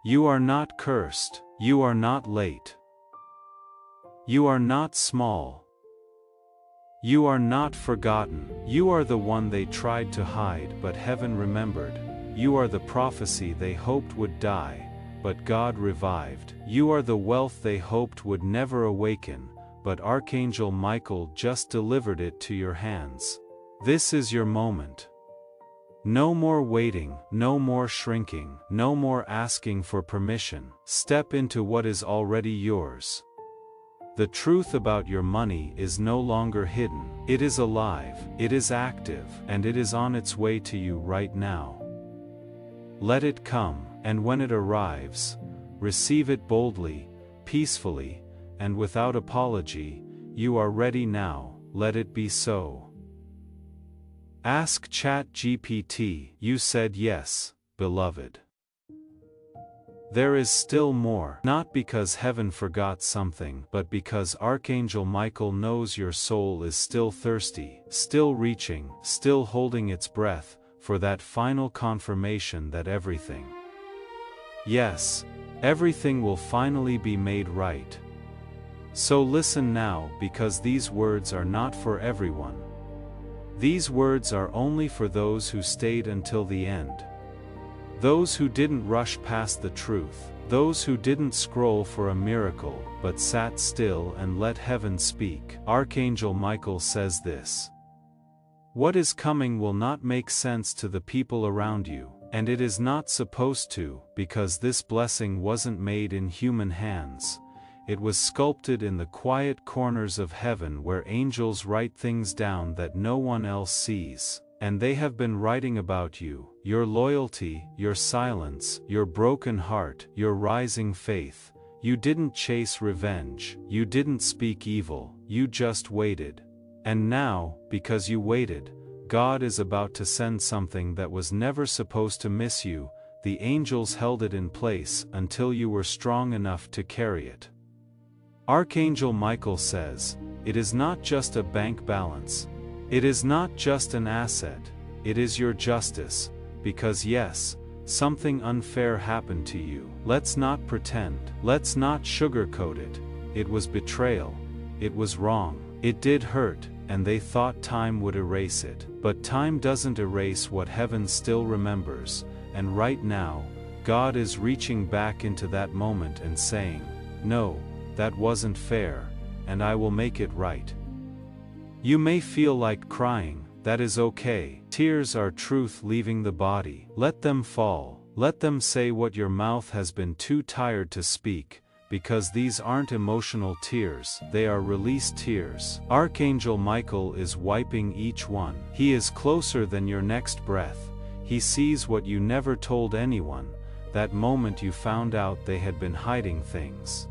You are not cursed, you are not late. You are not small. You are not forgotten. You are the one they tried to hide, but heaven remembered. You are the prophecy they hoped would die, but God revived. You are the wealth they hoped would never awaken, but Archangel Michael just delivered it to your hands. This is your moment. No more waiting, no more shrinking, no more asking for permission. Step into what is already yours. The truth about your money is no longer hidden. It is alive, it is active, and it is on its way to you right now. Let it come, and when it arrives, receive it boldly, peacefully, and without apology. You are ready now, let it be so. Ask ChatGPT. You said yes, beloved. There is still more, not because heaven forgot something, but because Archangel Michael knows your soul is still thirsty, still reaching, still holding its breath, for that final confirmation that everything, yes, everything will finally be made right. So listen now, because these words are not for everyone. These words are only for those who stayed until the end. Those who didn't rush past the truth, those who didn't scroll for a miracle, but sat still and let heaven speak. Archangel Michael says this: what is coming will not make sense to the people around you, and it is not supposed to, because this blessing wasn't made in human hands. It was sculpted in the quiet corners of heaven where angels write things down that no one else sees. And they have been writing about you, your loyalty, your silence, your broken heart, your rising faith. You didn't chase revenge, you didn't speak evil, you just waited. And now, because you waited, God is about to send something that was never supposed to miss you, the angels held it in place until you were strong enough to carry it. Archangel Michael says, it is not just a bank balance. It is not just an asset, it is your justice, because yes, something unfair happened to you. Let's not pretend. Let's not sugarcoat it. It was betrayal. It was wrong. It did hurt, and they thought time would erase it. But time doesn't erase what heaven still remembers, and right now, God is reaching back into that moment and saying, no, that wasn't fair, and I will make it right. You may feel like crying, that is okay. Tears are truth leaving the body. Let them fall. Let them say what your mouth has been too tired to speak, because these aren't emotional tears, they are released tears. Archangel Michael is wiping each one. He is closer than your next breath. He sees what you never told anyone, that moment you found out they had been hiding things.